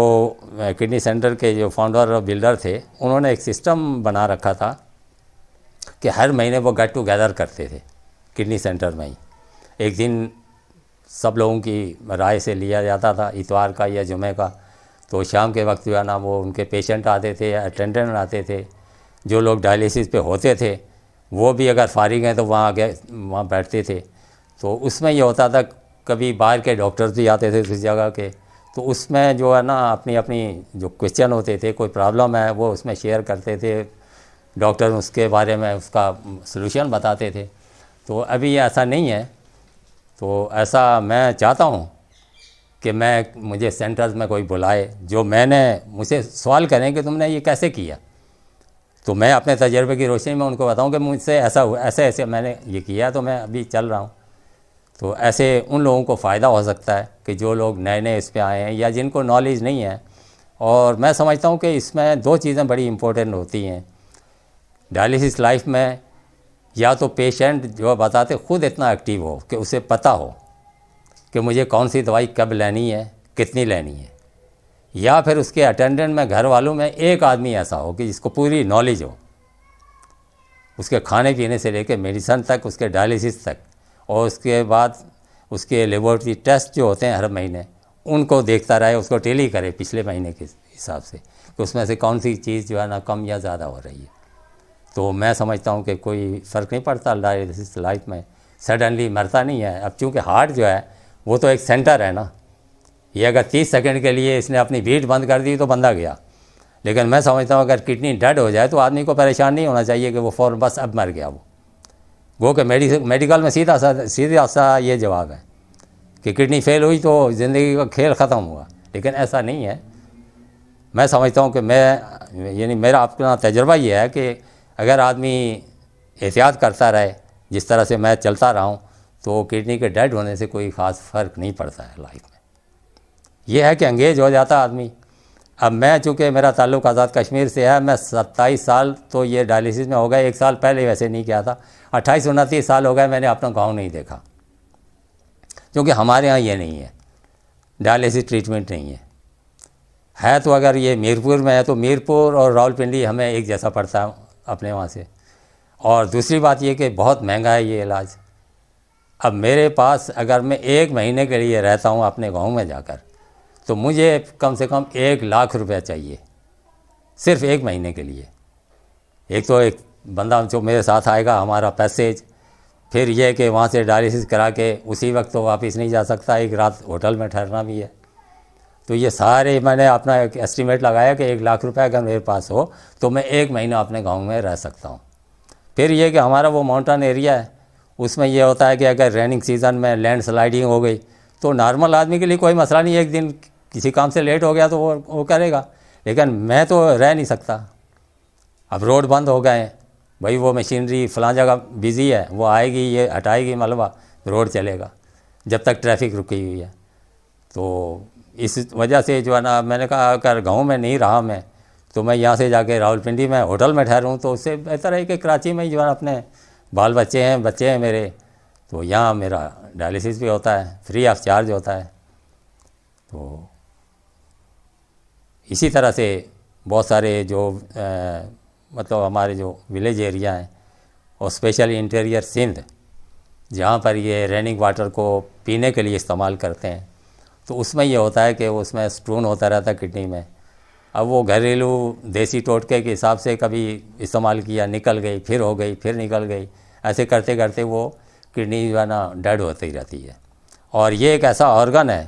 किडनी सेंटर के जो फाउंडर और बिल्डर थे, उन्होंने एक सिस्टम बना रखा था कि हर महीने वो गेट टुगेदर करते थे किडनी सेंटर में ही। एक दिन सब लोगों की राय से लिया जाता था, इतवार का या जुमे का। तो शाम के वक्त जो है ना, वो उनके पेशेंट आते थे, अटेंडेंट आते थे, जो लोग डायलिसिस पे होते थे वो भी अगर फारिग हैं तो वहाँ बैठते थे। तो उसमें ये होता था, कभी बाहर के डॉक्टर्स भी आते थे उस जगह के, तो उसमें जो है ना अपनी अपनी जो क्वेश्चन होते थे, कोई प्रॉब्लम है वो उसमें शेयर करते थे, डॉक्टर उसके बारे में उसका सलूशन बताते थे। तो अभी ऐसा नहीं है। तो ऐसा मैं चाहता हूँ कि मुझे सेंटर्स में कोई बुलाए, जो मुझसे सवाल करें कि तुमने ये कैसे किया, तो मैं अपने तजर्बे की रोशनी में उनको बताऊं कि मुझसे ऐसा हुआ, ऐसे मैंने ये किया, तो मैं अभी चल रहा हूँ। तो ऐसे उन लोगों को फ़ायदा हो सकता है कि जो लोग नए नए इस पे आए हैं या जिनको नॉलेज नहीं है। और मैं समझता हूँ कि इसमें दो चीज़ें बड़ी इम्पोर्टेंट होती हैं डायलिसिस लाइफ में। या तो पेशेंट जो बताते खुद इतना एक्टिव हो कि उसे पता हो कि मुझे कौन सी दवाई कब लेनी है, कितनी लेनी है, या फिर उसके अटेंडेंट में, घर वालों में एक आदमी ऐसा हो कि जिसको पूरी नॉलेज हो, उसके खाने पीने से लेकर मेडिसिन तक, उसके डायलिसिस तक, और उसके बाद उसके लेबोरेटरी टेस्ट जो होते हैं हर महीने, उनको देखता रहे, उसको टेली करे पिछले महीने के हिसाब से कि उसमें से कौन सी चीज़ जो है ना कम या ज़्यादा हो रही है। तो मैं समझता हूँ कि कोई फ़र्क नहीं पड़ता डायलिसिस लाइफ में, सडनली मरता नहीं है। अब चूँकि हार्ट जो है वो तो एक सेंटर है ना, ये अगर 30 सेकंड के लिए इसने अपनी बीट बंद कर दी तो बंदा गया। लेकिन मैं समझता हूँ अगर किडनी डेड हो जाए तो आदमी को परेशान नहीं होना चाहिए कि वो फ़ौरन बस अब मर गया। वो कि मेडिकल में सीधा सा ये जवाब है कि किडनी फेल हुई तो ज़िंदगी का खेल ख़त्म हुआ, लेकिन ऐसा नहीं है। मैं समझता हूँ कि यानी मेरा अपना तजर्बा ये है कि अगर आदमी एहतियात करता रहे, जिस तरह से मैं चलता रहा हूँ, तो किडनी के डेड होने से कोई ख़ास फ़र्क नहीं पड़ता है लाइफ में। यह है कि एंगेज हो जाता आदमी। अब मैं चूँकि मेरा ताल्लुक़ आज़ाद कश्मीर से है, मैं 27 साल तो ये डायलिसिस में हो गए, 1 साल पहले वैसे नहीं किया था। 28-29 साल हो गए मैंने अपना गाँव नहीं देखा, क्योंकि हमारे यहाँ ये नहीं है, डायलिसिस ट्रीटमेंट नहीं है। तो अगर ये मीरपुर में है तो मीरपुर और रावलपिंडी हमें एक जैसा पड़ता है अपने वहाँ से। और दूसरी बात ये कि बहुत महंगा है ये इलाज। अब मेरे पास अगर मैं 1 महीने के लिए रहता हूँ अपने गाँव में जाकर, तो मुझे कम से कम 1 लाख रुपया चाहिए सिर्फ 1 महीने के लिए। एक तो एक बंदा जो मेरे साथ आएगा, हमारा पैसेज, फिर यह कि वहाँ से डायलिसिस करा के उसी वक्त तो वापस नहीं जा सकता, एक रात होटल में ठहरना भी है। तो ये सारे मैंने अपना एक एस्टीमेट लगाया कि 1 लाख रुपए अगर मेरे पास हो तो मैं 1 महीना अपने गाँव में रह सकता हूँ। फिर ये कि हमारा वो माउंटेन एरिया है, उसमें यह होता है कि अगर रेनिंग सीज़न में लैंड स्लाइडिंग हो गई तो नॉर्मल आदमी के लिए कोई मसला नहीं है, एक दिन किसी काम से लेट हो गया तो वो करेगा, लेकिन मैं तो रह नहीं सकता। अब रोड बंद हो गए हैं भाई, वो मशीनरी फ़लाँ जगह बिज़ी है, वो आएगी, ये हटाएगी मलबा, रोड चलेगा जब तक ट्रैफिक रुकी हुई है। तो इस वजह से जो है ना, मैंने कहा अगर गाँव में नहीं रहा मैं, तो मैं यहाँ से जाके रावलपिंडी में होटल में ठहरूँ तो उससे बेहतर है कि कराची में ही जो है अपने बाल बच्चे हैं मेरे, तो यहाँ मेरा डायलिसिस भी होता है, फ्री ऑफ चार्ज होता है। तो इसी तरह से बहुत सारे जो मतलब हमारे जो विलेज एरिया हैं, और स्पेशली इंटीरियर सिंध, जहाँ पर ये रेनिंग वाटर को पीने के लिए इस्तेमाल करते हैं, तो उसमें ये होता है कि उसमें स्टोन होता रहता है किडनी में। अब वो घरेलू देसी टोटके के हिसाब से कभी इस्तेमाल किया, निकल गई, फिर हो गई, फिर निकल गई, ऐसे करते करते वो किडनी जो है ना डेड होती रहती है। और ये एक ऐसा ऑर्गन है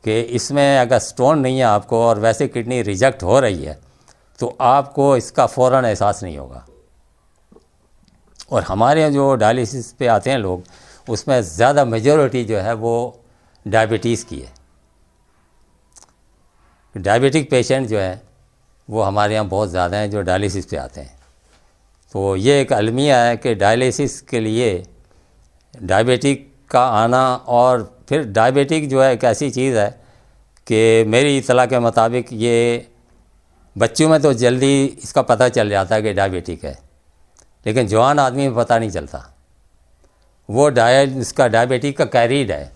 कि इसमें अगर स्टोन नहीं है आपको और वैसे किडनी रिजेक्ट हो रही है तो आपको इसका फ़ौरन एहसास नहीं होगा। और हमारे यहाँ जो डायलिसिस पे आते हैं लोग, उसमें ज़्यादा मेजॉरिटी जो है वो डायबिटीज़ की है। डायबिटिक पेशेंट जो है वो हमारे यहाँ बहुत ज़्यादा हैं जो डायलिसिस पे आते हैं। तो ये एक अलमिया है कि डायलिसिस के लिए डायबिटिक का आना, और फिर डायबिटिक जो है एक ऐसी चीज़ है कि मेरी इत्तला के मुताबिक ये बच्चों में तो जल्दी इसका पता चल जाता है कि डायबिटिक है, लेकिन जवान आदमी में पता नहीं चलता। वो इसका डायबिटिक का कैरिड है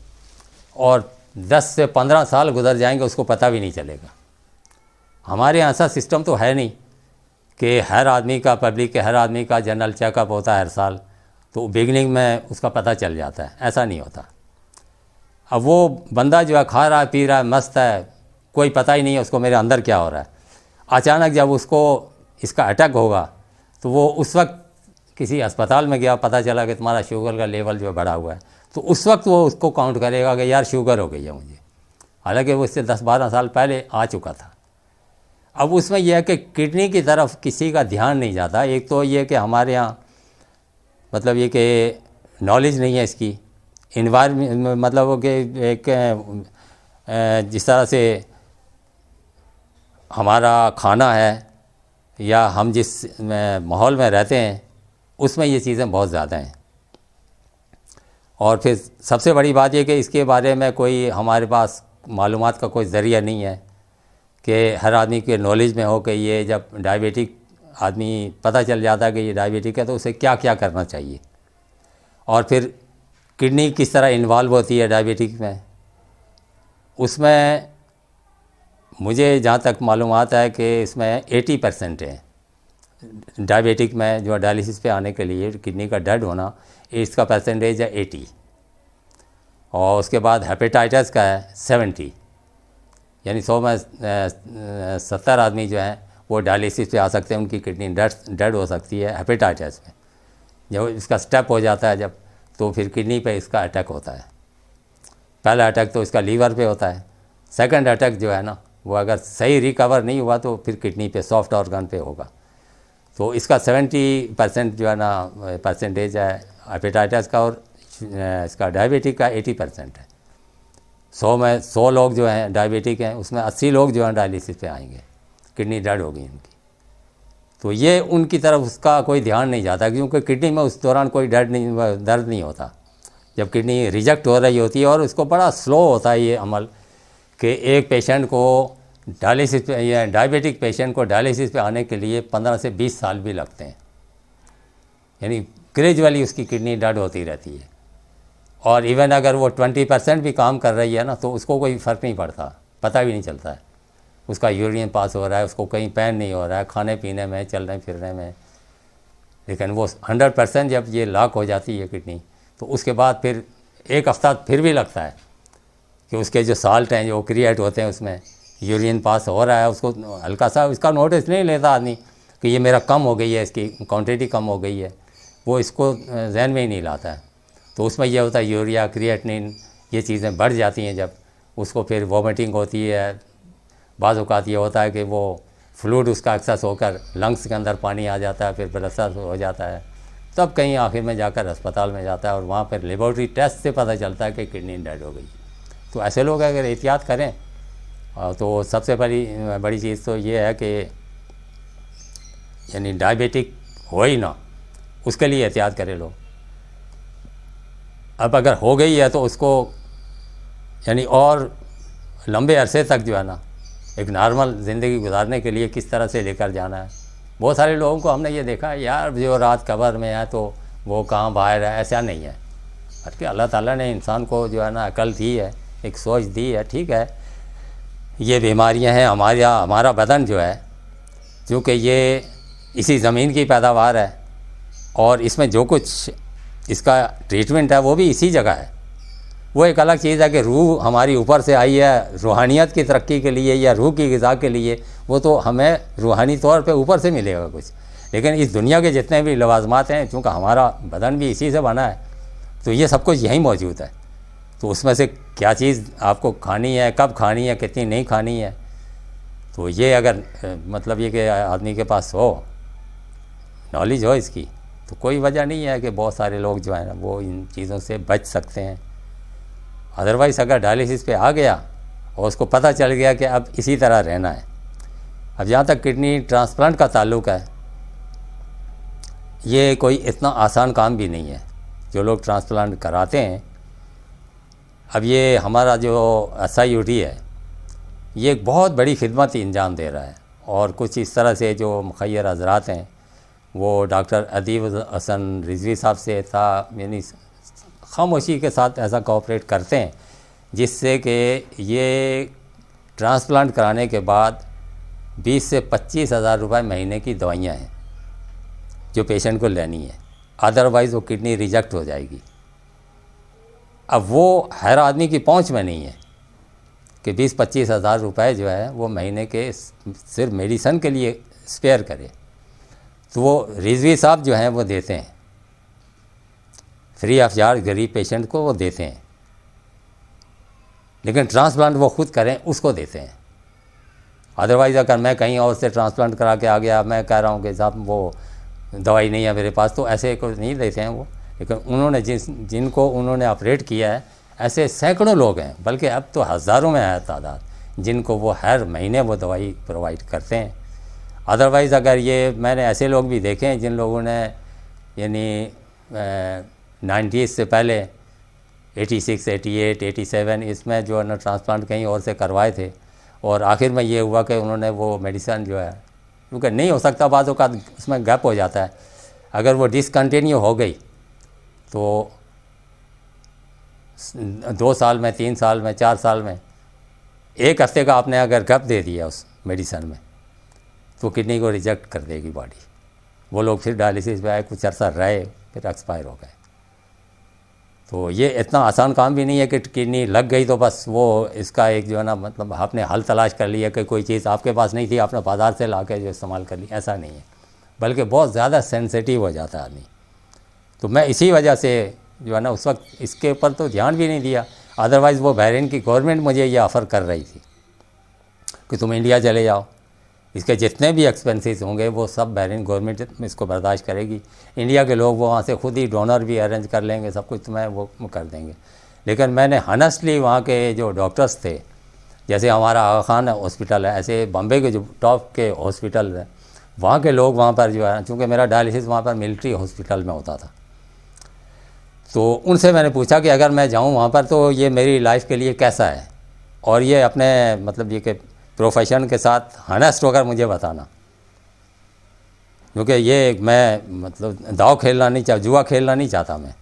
और 10 से 15 साल गुजर जाएंगे उसको पता भी नहीं चलेगा। हमारे यहाँ ऐसा सिस्टम तो है नहीं कि हर आदमी का, पब्लिक के हर आदमी का जनरल चेकअप होता है हर साल, तो बिगनिंग में उसका पता चल जाता है, ऐसा नहीं होता। अब वो बंदा जो है खा रहा है, पी रहा है, मस्त है, कोई पता ही नहीं है उसको मेरे अंदर क्या हो रहा है। अचानक जब उसको इसका अटैक होगा तो वो उस वक्त किसी अस्पताल में गया, पता चला कि तुम्हारा शुगर का लेवल जो है बढ़ा हुआ है, तो उस वक्त वो उसको काउंट करेगा कि यार शुगर हो गई है मुझे, हालांकि वो इससे 10-12 साल पहले आ चुका था। अब उसमें यह है कि किडनी की तरफ किसी का ध्यान नहीं जाता। एक तो ये कि हमारे यहाँ मतलब ये कि नॉलेज नहीं है इसकी, इन्वायरमेंट मतलब वो कि एक जिस तरह से हमारा खाना है या हम जिस माहौल में रहते हैं उसमें ये चीज़ें बहुत ज़्यादा हैं। और फिर सबसे बड़ी बात यह कि इसके बारे में कोई हमारे पास मालूमात का कोई ज़रिया नहीं है कि हर आदमी के नॉलेज में हो कि ये जब डायबिटिक आदमी पता चल जाता है कि ये डायबिटिक है तो उसे क्या क्या करना चाहिए, और फिर किडनी किस तरह इन्वॉल्व होती है डायबिटिक में। उसमें मुझे जहाँ तक मालूमात है कि इसमें 80% है डायबिटिक में जो डायलिसिस पे आने के लिए किडनी का डेड होना, इसका परसेंटेज है 80, और उसके बाद हेपेटाइटिस का है 70, यानी 100 में 70 आदमी जो हैं वो डायलिसिस पे आ सकते हैं, उनकी किडनी डेड हो सकती है हेपेटाइटिस में। जब इसका स्टेप हो जाता है जब, तो फिर किडनी पे इसका अटैक होता है। पहला अटैक तो इसका लीवर पे होता है, सेकंड अटैक जो है ना वो अगर सही रिकवर नहीं हुआ तो फिर किडनी पे, सॉफ्ट ऑर्गन पे होगा। तो इसका 70% जो है ना परसेंटेज है हेपेटाइटिस का, और इसका डायबिटिक का 80% है। 100 में 100 लोग जो हैं डायबिटिक हैं, उसमें 80 लोग जो हैं डायलिसिस पे आएंगे, किडनी डेड होगी इनकी। तो ये उनकी तरफ उसका कोई ध्यान नहीं जाता, क्योंकि किडनी में उस दौरान कोई दर्द नहीं होता जब किडनी रिजेक्ट हो रही होती है। और उसको बड़ा स्लो होता है ये अमल कि एक पेशेंट को डायलिसिस पे, या डायबिटिक पेशेंट को डायलिसिस पे आने के लिए 15 से 20 साल भी लगते हैं, यानी ग्रेजुअली उसकी किडनी डेड होती रहती है। और इवन अगर वो 20% भी काम कर रही है ना तो उसको कोई फ़र्क नहीं पड़ता, पता भी नहीं चलता है, उसका यूरिन पास हो रहा है, उसको कहीं पेन नहीं हो रहा है, खाने पीने में, चलने फिरने में। लेकिन वो 100% जब ये लॉक हो जाती है किडनी, तो उसके बाद फिर एक हफ्ता फिर भी लगता है कि उसके जो साल्ट हैं जो क्रिएट होते हैं उसमें यूरिन पास हो रहा है, उसको हल्का सा इसका नोटिस नहीं लेता आदमी कि ये मेरा कम हो गई है, इसकी क्वांटिटी कम हो गई है, वो इसको जहन में ही नहीं लाता है। तो उसमें यह होता है यूरिया, क्रिएटिनिन, ये चीज़ें बढ़ जाती हैं जब, उसको फिर वॉमिटिंग होती है। बाज़ औक़ात ये होता है कि वो फ्लूइड उसका एक्सेस होकर लंग्स के अंदर पानी आ जाता है, फिर ब्लड हो जाता है, तब कहीं आखिर में जाकर अस्पताल में जाता है और वहाँ पर लेबोरेटरी टेस्ट से पता चलता है कि किडनी डेड हो गई। तो ऐसे लोग अगर एहतियात करें तो सबसे बड़ी चीज़ तो ये है कि यानी डायबिटिक हो ही ना, उसके लिए एहतियात करें लोग। अब अगर हो गई है तो उसको यानी और लंबे अरसे तक जो है ना एक नॉर्मल ज़िंदगी गुजारने के लिए किस तरह से लेकर जाना है। बहुत सारे लोगों को हमने ये देखा है, यार जो रात कब्र में है तो वो कहाँ बाहर है, ऐसा नहीं है। बल्कि अल्लाह ताला ने इंसान को जो है ना अकल दी है, एक सोच दी है, ठीक है ये बीमारियां हैं, हमारा बदन जो है, क्योंकि ये इसी ज़मीन की पैदावार है और इसमें जो कुछ इसका ट्रीटमेंट है वो भी इसी जगह है। वो एक अलग चीज़ है कि रूह हमारी ऊपर से आई है रूहानियत की तरक्की के लिए या रूह की ग़िज़ा के लिए, वो तो हमें रूहानी तौर पे ऊपर से मिलेगा कुछ। लेकिन इस दुनिया के जितने भी लवाजमात हैं, चूँकि हमारा बदन भी इसी से बना है, तो ये सब कुछ यहीं मौजूद है। तो उसमें से क्या चीज़ आपको खानी है, कब खानी है, कितनी नहीं खानी है, तो ये अगर मतलब ये कि आदमी के पास हो, नॉलेज हो इसकी, तो कोई वजह नहीं है कि बहुत सारे लोग जो है ना वो इन चीज़ों से बच सकते हैं। अदरवाइज़ अगर डायलिसिस पे आ गया और उसको पता चल गया कि अब इसी तरह रहना है। अब जहाँ तक किडनी ट्रांसप्लांट का ताल्लुक़ है, ये कोई इतना आसान काम भी नहीं है जो लोग ट्रांसप्लांट कराते हैं। अब ये हमारा जो SIUT है, ये एक बहुत बड़ी खिदमत अंजाम दे रहा है, और कुछ इस तरह से जो मुखय्यर हजरात हैं वो डॉक्टर अदीब हसन रिजवी साहब से था, यानी खामोशी के साथ ऐसा कोऑपरेट करते हैं जिससे कि ये ट्रांसप्लांट कराने के बाद 20 से 25 हज़ार रुपये महीने की दवाइयाँ हैं जो पेशेंट को लेनी है, अदरवाइज़ वो किडनी रिजेक्ट हो जाएगी। अब वो हर आदमी की पहुंच में नहीं है कि 20-25 हज़ार रुपये जो है वो महीने के सिर्फ मेडिसन के लिए स्पेयर करे। तो वो रिजवी साहब जो हैं वो देते हैं, फ्री ऑफ चार्ज गरीब पेशेंट को वो देते हैं, लेकिन ट्रांसप्लांट वो खुद करें उसको देते हैं। अदरवाइज़ अगर मैं कहीं और से ट्रांसप्लांट करा के आ गया, मैं कह रहा हूँ कि साहब वो दवाई नहीं है मेरे पास, तो ऐसे को नहीं देते हैं वो। लेकिन उन्होंने जिनको उन्होंने ऑपरेट किया है, ऐसे सैकड़ों लोग हैं, बल्कि अब तो हज़ारों में है तादाद, जिनको वो हर महीने वो दवाई प्रोवाइड करते हैं। अदरवाइज़ अगर ये मैंने ऐसे लोग भी देखे हैं जिन लोगों ने यानी 90s से पहले 86, 88, 87 इसमें जो है ना ट्रांसप्लांट कहीं और से करवाए थे, और आखिर में ये हुआ कि उन्होंने वो मेडिसिन जो है, क्योंकि नहीं हो सकता, बाज़ों का उसमें गैप हो जाता है, अगर वो डिसकंटिन्यू हो गई तो 2 साल में, 3 साल में, 4 साल में, 1 हफ्ते का आपने अगर गैप दे दिया उस मेडिसिन में, तो किडनी को रिजेक्ट कर देगी बॉडी। वो लोग फिर डायलिसिस पे आए, कुछ अर्सा रहे, फिर एक्सपायर हो गए। तो ये इतना आसान काम भी नहीं है कि किडनी लग गई तो बस वो इसका एक जो है ना मतलब आपने हल तलाश कर लिया कि कोई चीज़ आपके पास नहीं थी, आपने बाज़ार से ला के जो इस्तेमाल कर ली, ऐसा नहीं है, बल्कि बहुत ज़्यादा सेंसिटिव हो जाता है आदमी। तो मैं इसी वजह से जो है ना उस वक्त इसके ऊपर तो ध्यान भी नहीं दिया। अदरवाइज़ वो बहरीन की गवर्नमेंट मुझे ये ऑफ़र कर रही थी कि तुम इंडिया चले जाओ, इसके जितने भी एक्सपेंसेस होंगे वो सब बहरीन गवर्नमेंट इसको बर्दाश्त करेगी, इंडिया के लोग वो वहाँ से खुद ही डोनर भी अरेंज कर लेंगे, सब कुछ तुम्हें वो कर देंगे। लेकिन मैंने हॉनेस्टली वहाँ के जो डॉक्टर्स थे, जैसे हमारा आगा खान हॉस्पिटल है, ऐसे बम्बे के जो टॉप के हॉस्पिटल है, वहाँ के लोग वहाँ पर जो है, चूँकि मेरा डायलिसिस वहाँ पर मिलिट्री हॉस्पिटल में होता था, तो उनसे मैंने पूछा कि अगर मैं जाऊँ वहाँ पर तो ये मेरी लाइफ के लिए कैसा है, और ये अपने मतलब ये कि प्रोफेशन के साथ हॉनेस्ट होकर मुझे बताना, क्योंकि ये मैं मतलब दाव खेलना नहीं चाहता, जुआ खेलना नहीं चाहता मैं।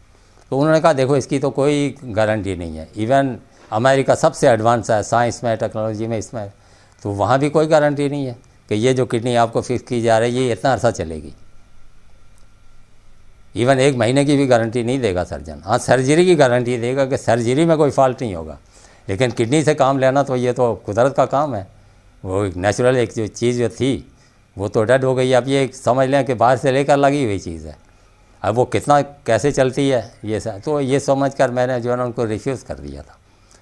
तो उन्होंने कहा देखो इसकी तो कोई गारंटी नहीं है, इवन अमेरिका सबसे एडवांस है साइंस में, टेक्नोलॉजी में, इसमें, तो वहाँ भी कोई गारंटी नहीं है कि ये जो किडनी आपको फिक्स की जा रही है ये इतना अर्सा चलेगी। इवन 1 महीने की भी गारंटी नहीं देगा सर्जन। हाँ, सर्जरी की गारंटी देगा कि सर्जरी में कोई फॉल्ट नहीं होगा, लेकिन किडनी से काम लेना तो ये तो कुदरत का काम है। वो एक नेचुरल एक जो चीज़ जो थी वो तो डेड हो गई। अब ये समझ लें कि बाहर से लेकर लगी हुई चीज़ है, अब वो कितना कैसे चलती है ये तो ये समझ कर मैंने जो है ना उनको रिफ्यूज़ कर दिया था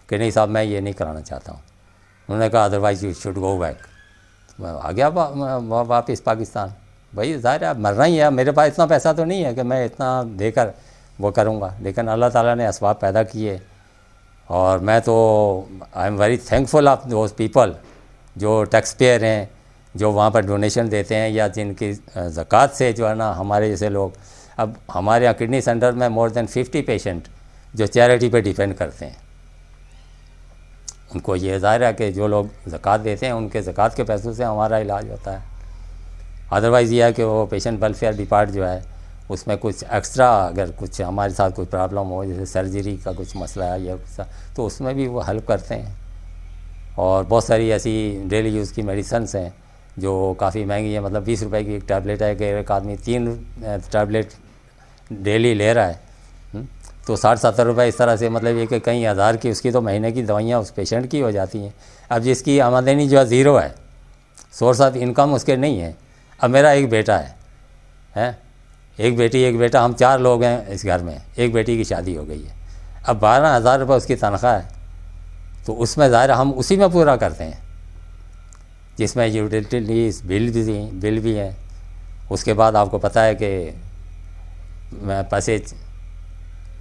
कि नहीं साहब मैं ये नहीं कराना चाहता हूँ। उन्होंने कहा otherwise you should go back. मैं आ गया वापस पाकिस्तान। भाई ज़ाहिर है अब मरना ही है, मेरे पास इतना पैसा तो नहीं है कि मैं इतना देकर वो करूँगा, लेकिन अल्लाह ताला ने असबाब पैदा किए, और मैं तो I am very thankful of those people जो टैक्स पेयर हैं, जो वहाँ पर डोनेशन देते हैं, या जिनकी ज़कात से जो है ना हमारे जैसे लोग। अब हमारे यहाँ किडनी सेंटर में मोर देन 50 पेशेंट जो चैरिटी पे डिपेंड करते हैं, उनको ये ज़ाहिर है कि जो लोग ज़कात देते हैं उनके ज़कात के पैसों से हमारा इलाज होता है। अदरवाइज़ ये है कि वो पेशेंट वेलफेयर डिपार्ट जो है उसमें कुछ एक्स्ट्रा अगर कुछ हमारे साथ कोई प्रॉब्लम हो, जैसे सर्जरी का कुछ मसला है या कुछ, तो उसमें भी वो हेल्प करते हैं। और बहुत सारी ऐसी डेली यूज़ की मेडिसन्स हैं जो काफ़ी महंगी है, मतलब 20 रुपए की एक टैबलेट है कि एक आदमी 3 टैबलेट डेली ले रहा है, तो 60-70 रुपये इस तरह से, मतलब ये कि कई हज़ार की उसकी तो महीने की दवाइयाँ उस पेशेंट की हो जाती हैं। अब जिसकी आमदनी जो है ज़ीरो है, सोर्स ऑफ इनकम उसके नहीं है। अब मेरा एक बेटा है, एक बेटी एक बेटा, हम 4 लोग हैं इस घर में, एक बेटी की शादी हो गई है। अब 12,000 रुपये उसकी तनख्वाह है, तो उसमें ज़ाहिर हम उसी में पूरा करते हैं, जिसमें यूटिलिटीज बिल भी हैं। उसके बाद आपको पता है कि पैसेज,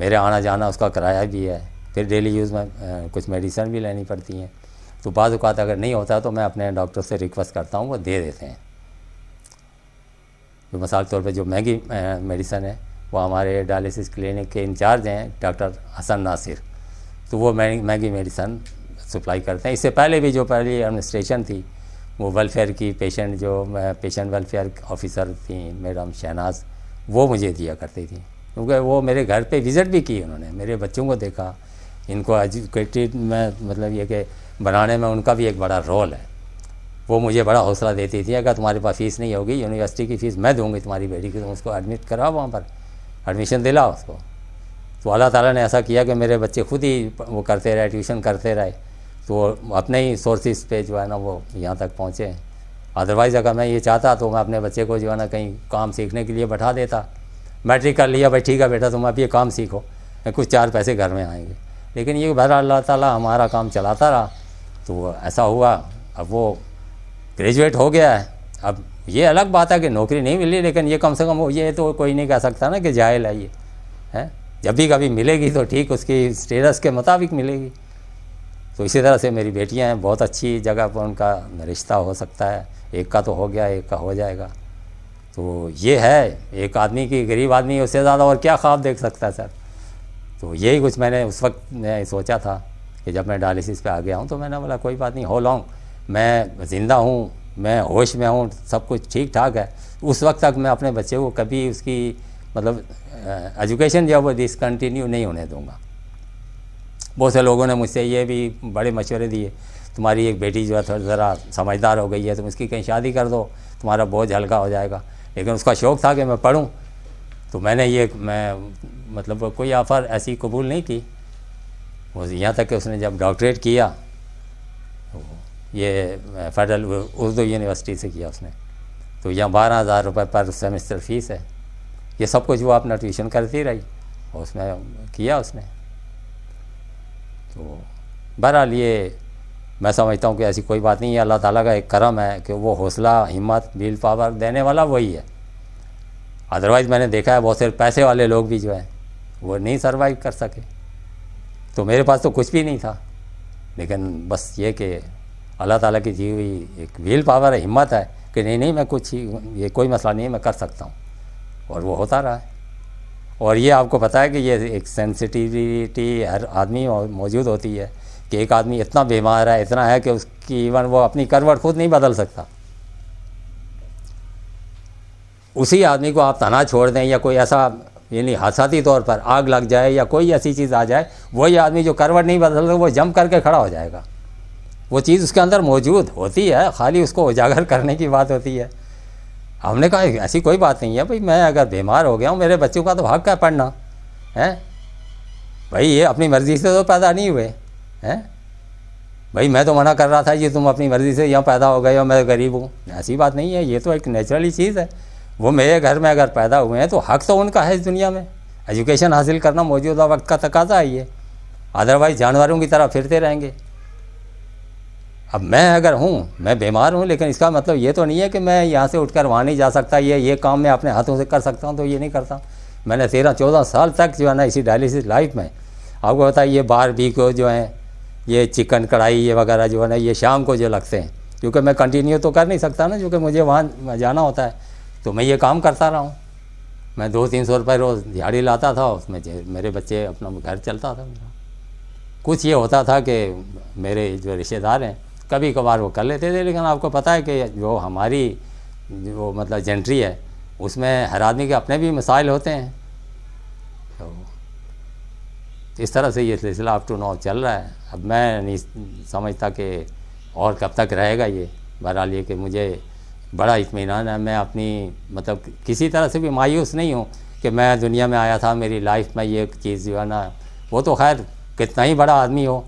मेरे आना जाना उसका किराया भी है, फिर डेली यूज़ में कुछ मेडिसिन भी लेनी पड़ती हैं। तो बाज़ औक़ात अगर नहीं होता तो मैं अपने डॉक्टर से रिक्वेस्ट करता हूँ, वो दे देते हैं। जो मिसाल के तौर पे जो महंगी मेडिसिन है वो हमारे डायलिसिस क्लिनिक के इंचार्ज हैं डॉक्टर हसन नासिर, तो वो महंगी मेडिसिन सप्लाई करते हैं। इससे पहले भी जो पहली एडमिनिस्ट्रेशन थी वो वेलफेयर की पेशेंट वेलफेयर ऑफिसर थी मैडम शहनाज, वो मुझे दिया करती थी, क्योंकि वो मेरे घर पे विज़िट भी की, उन्होंने मेरे बच्चों को देखा, इनको एजुकेटेड में मतलब ये कि बनाने में उनका भी एक बड़ा रोल है। वो मुझे बड़ा हौसला देती थी, अगर तुम्हारे पास फ़ीस नहीं होगी, यूनिवर्सिटी की फ़ीस मैं दूंगी तुम्हारी बेटी की, तुम उसको एडमिट कराओ, वहाँ पर एडमिशन दिलाओ उसको। तो अल्लाह ताला ने ऐसा किया कि मेरे बच्चे खुद ही वो करते रहे, ट्यूशन करते रहे, तो अपने ही सोर्सेज पे जो है ना वो यहाँ तक पहुँचे। अदरवाइज़ अगर मैं ये चाहता तो मैं अपने बच्चे को जो है ना कहीं काम सीखने के लिए बैठा देता, मैट्रिक कर लिया, भाई ठीक है बेटा तुम अब ये काम सीखो, कुछ 4 पैसे घर में आएंगे। लेकिन ये बहरहाल अल्लाह ताला हमारा काम चलाता रहा, तो ऐसा हुआ। अब वो ग्रेजुएट हो गया है। अब ये अलग बात है कि नौकरी नहीं मिली, लेकिन ये कम से कम ये तो कोई नहीं कह सकता ना कि जाहिल है ये, है। जब भी कभी मिलेगी तो ठीक उसकी स्टेटस के मुताबिक मिलेगी। तो इसी तरह से मेरी बेटियां हैं, बहुत अच्छी जगह पर उनका रिश्ता हो सकता है, एक का तो हो गया, एक का हो जाएगा। तो ये है, एक आदमी की, गरीब आदमी उससे ज़्यादा और क्या ख्वाब देख सकता है सर। तो यही कुछ मैंने उस वक्त मैं सोचा था कि जब मैं डायलिसिस पे आ गया हूँ तो मैंने बोला कोई बात नहीं, हो लॉन्ग मैं ज़िंदा हूँ, मैं होश में हूँ, सब कुछ ठीक ठाक है। उस वक्त तक मैं अपने बच्चे को कभी उसकी मतलब एजुकेशन जो है वो डिसकंटिन्यू नहीं होने दूँगा। बहुत से लोगों ने मुझसे ये भी बड़े मशवरे दिए, तुम्हारी एक बेटी जो है थोड़ा ज़रा समझदार हो गई है, तुम इसकी कहीं शादी कर दो, तुम्हारा बोझ हल्का हो जाएगा। लेकिन उसका शौक़ था कि मैं पढ़ूँ, तो मैं मतलब कोई ऑफ़र ऐसी कबूल नहीं की। वो यहाँ तक कि उसने जब डॉक्टरेट किया तो ये फेडरल उर्दू यूनिवर्सिटी से किया उसने, तो यहाँ 12,000 रुपये पर सेमेस्टर फ़ीस है। ये सब कुछ वो अपना ट्यूशन करती रही और उसमें किया उसने। तो बहरहाल ये मैं समझता हूँ कि ऐसी कोई बात नहीं है, अल्लाह ताला का एक करम है कि वो हौसला, हिम्मत, विल पावर देने वाला वही है। अदरवाइज़ मैंने देखा है बहुत से पैसे वाले लोग भी जो हैं वो नहीं सर्वाइव कर सके। तो मेरे पास तो कुछ भी नहीं था, लेकिन बस ये कि अल्लाह ताला की दी हुई एक विल पावर है, हिम्मत है कि नहीं मैं कुछ ही, ये कोई मसला नहीं है, मैं कर सकता हूँ, और वो होता रहा है। और ये आपको पता है कि ये एक सेंसिटिविटी हर आदमी मौजूद होती है कि एक आदमी इतना बीमार है, इतना है कि उसकी इवन वो अपनी करवट खुद नहीं बदल सकता। उसी आदमी को आप तना छोड़ दें या कोई ऐसा यानी हादसाती तौर पर आग लग जाए या कोई ऐसी चीज़ आ जाए, वही आदमी जो करवट नहीं बदल सकता वो जंप करके खड़ा हो जाएगा। वो चीज़ उसके अंदर मौजूद होती है, खाली उसको उजागर करने की बात होती है। हमने कहा ऐसी कोई बात नहीं है भाई, मैं अगर बीमार हो गया हूँ, मेरे बच्चों का तो हक़ है पढ़ना, है भाई, ये अपनी मर्ज़ी से तो पैदा नहीं हुए हैं भाई। मैं तो मना कर रहा था ये तुम अपनी मर्ज़ी से यहाँ पैदा हो गए हो, मैं गरीब हूँ, ऐसी बात नहीं है। ये तो एक नेचुरली चीज़ है। वो मेरे घर में अगर पैदा हुए हैं तो हक़ तो उनका है इस दुनिया में। एजुकेशन हासिल करना मौजूदा वक्त का तकाज़ा है ये, अदरवाइज़ जानवरों की तरह फिरते रहेंगे। अब मैं अगर हूँ, मैं बीमार हूँ, लेकिन इसका मतलब ये तो नहीं है कि मैं यहाँ से उठकर वहाँ नहीं जा सकता, ये काम मैं अपने हाथों से कर सकता हूँ तो ये नहीं करता। मैंने 13-14 साल तक जो है ना इसी डायलिसिस लाइफ में, आपको पता है ये बारबेक्यू जो है, ये चिकन कढ़ाई ये वगैरह जो है ना, ये शाम को जो लगते हैं, क्योंकि मैं कंटिन्यू तो कर नहीं सकता ना, क्योंकि मुझे वहाँ जाना होता है। तो मैं ये काम करता रहा हूँ। मैं 200-300 रुपये रोज़ दिहाड़ी लाता था, उसमें मेरे बच्चे अपना घर चलता था मेरा। कुछ ये होता था कि मेरे जो रिश्तेदार हैं कभी कभार वो कर लेते थे, लेकिन आपको पता है कि जो हमारी जो मतलब जेंट्री है उसमें हर आदमी के अपने भी मसाइल होते हैं। तो इस तरह से ये सिलसिला अप टू नाउ चल रहा है। अब मैं नहीं समझता कि और कब तक रहेगा ये। बहरहाल ये कि मुझे बड़ा इत्मीनान है, मैं अपनी मतलब किसी तरह से भी मायूस नहीं हूँ कि मैं दुनिया में आया था, मेरी लाइफ में ये चीज़ जो है ना, वो तो खैर कितना ही बड़ा आदमी हो,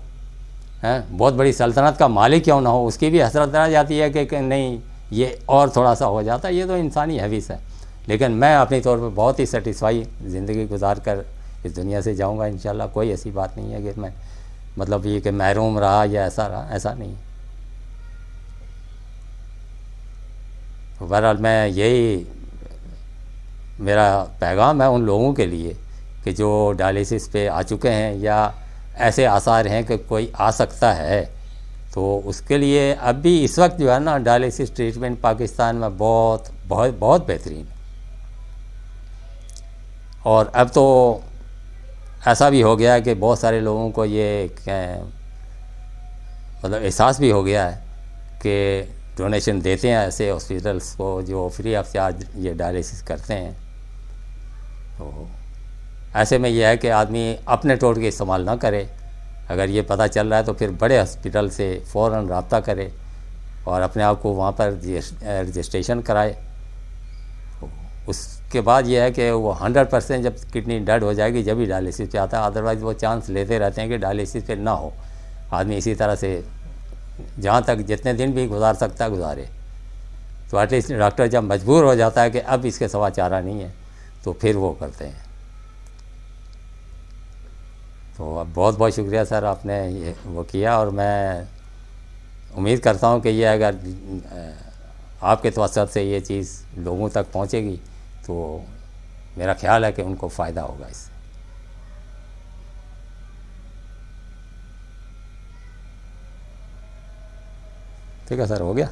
हैं, बहुत बड़ी सल्तनत का मालिक क्यों ना हो, उसकी भी हसरत रह जाती है कि नहीं ये और थोड़ा सा हो जाता। ये तो इंसानी हवीस है। लेकिन मैं अपनी तौर पर बहुत ही सेटिस्फाई ज़िंदगी गुजार कर इस दुनिया से जाऊँगा इंशाल्लाह। कोई ऐसी बात नहीं है कि मैं मतलब ये कि महरूम रहा या ऐसा रहा, ऐसा नहीं। तो बहरहाल मैं यही मेरा पैगाम है उन लोगों के लिए कि जो डायलिसिस पे आ चुके हैं या ऐसे आसार हैं कि कोई आ सकता है, तो उसके लिए अब भी इस वक्त जो है ना डायलिसिस ट्रीटमेंट पाकिस्तान में बहुत बहुत बहुत बेहतरीन है। और अब तो ऐसा भी हो गया है कि बहुत सारे लोगों को ये मतलब एहसास भी हो गया है कि डोनेशन देते हैं ऐसे हॉस्पिटल्स को जो फ्री ऑफ चार्ज ये डायलिसिस करते हैं। तो ऐसे में यह है कि आदमी अपने टोटके इस्तेमाल ना करे। अगर ये पता चल रहा है तो फिर बड़े हॉस्पिटल से फ़ौरन रब्ता करे और अपने आप को वहाँ पर रजिस्ट्रेशन कराए। उसके बाद ये है कि वो 100% जब किडनी डेड हो जाएगी जब ही डायलिसिस पे आता है, अदरवाइज़ वो चांस लेते रहते हैं कि डायलिसिस पे ना हो। आदमी इसी तरह से जहाँ तक जितने दिन भी गुजार सकता है गुजारे। तो एटलीस्ट डॉक्टर जब मजबूर हो जाता है कि अब इसके सिवा चारा नहीं है तो फिर वो करते हैं। तो अब बहुत बहुत शुक्रिया सर, आपने ये वो किया, और मैं उम्मीद करता हूँ कि ये अगर आपके तवज्जुह से ये चीज़ लोगों तक पहुँचेगी तो मेरा ख्याल है कि उनको फ़ायदा होगा इससे। ठीक है सर, हो गया।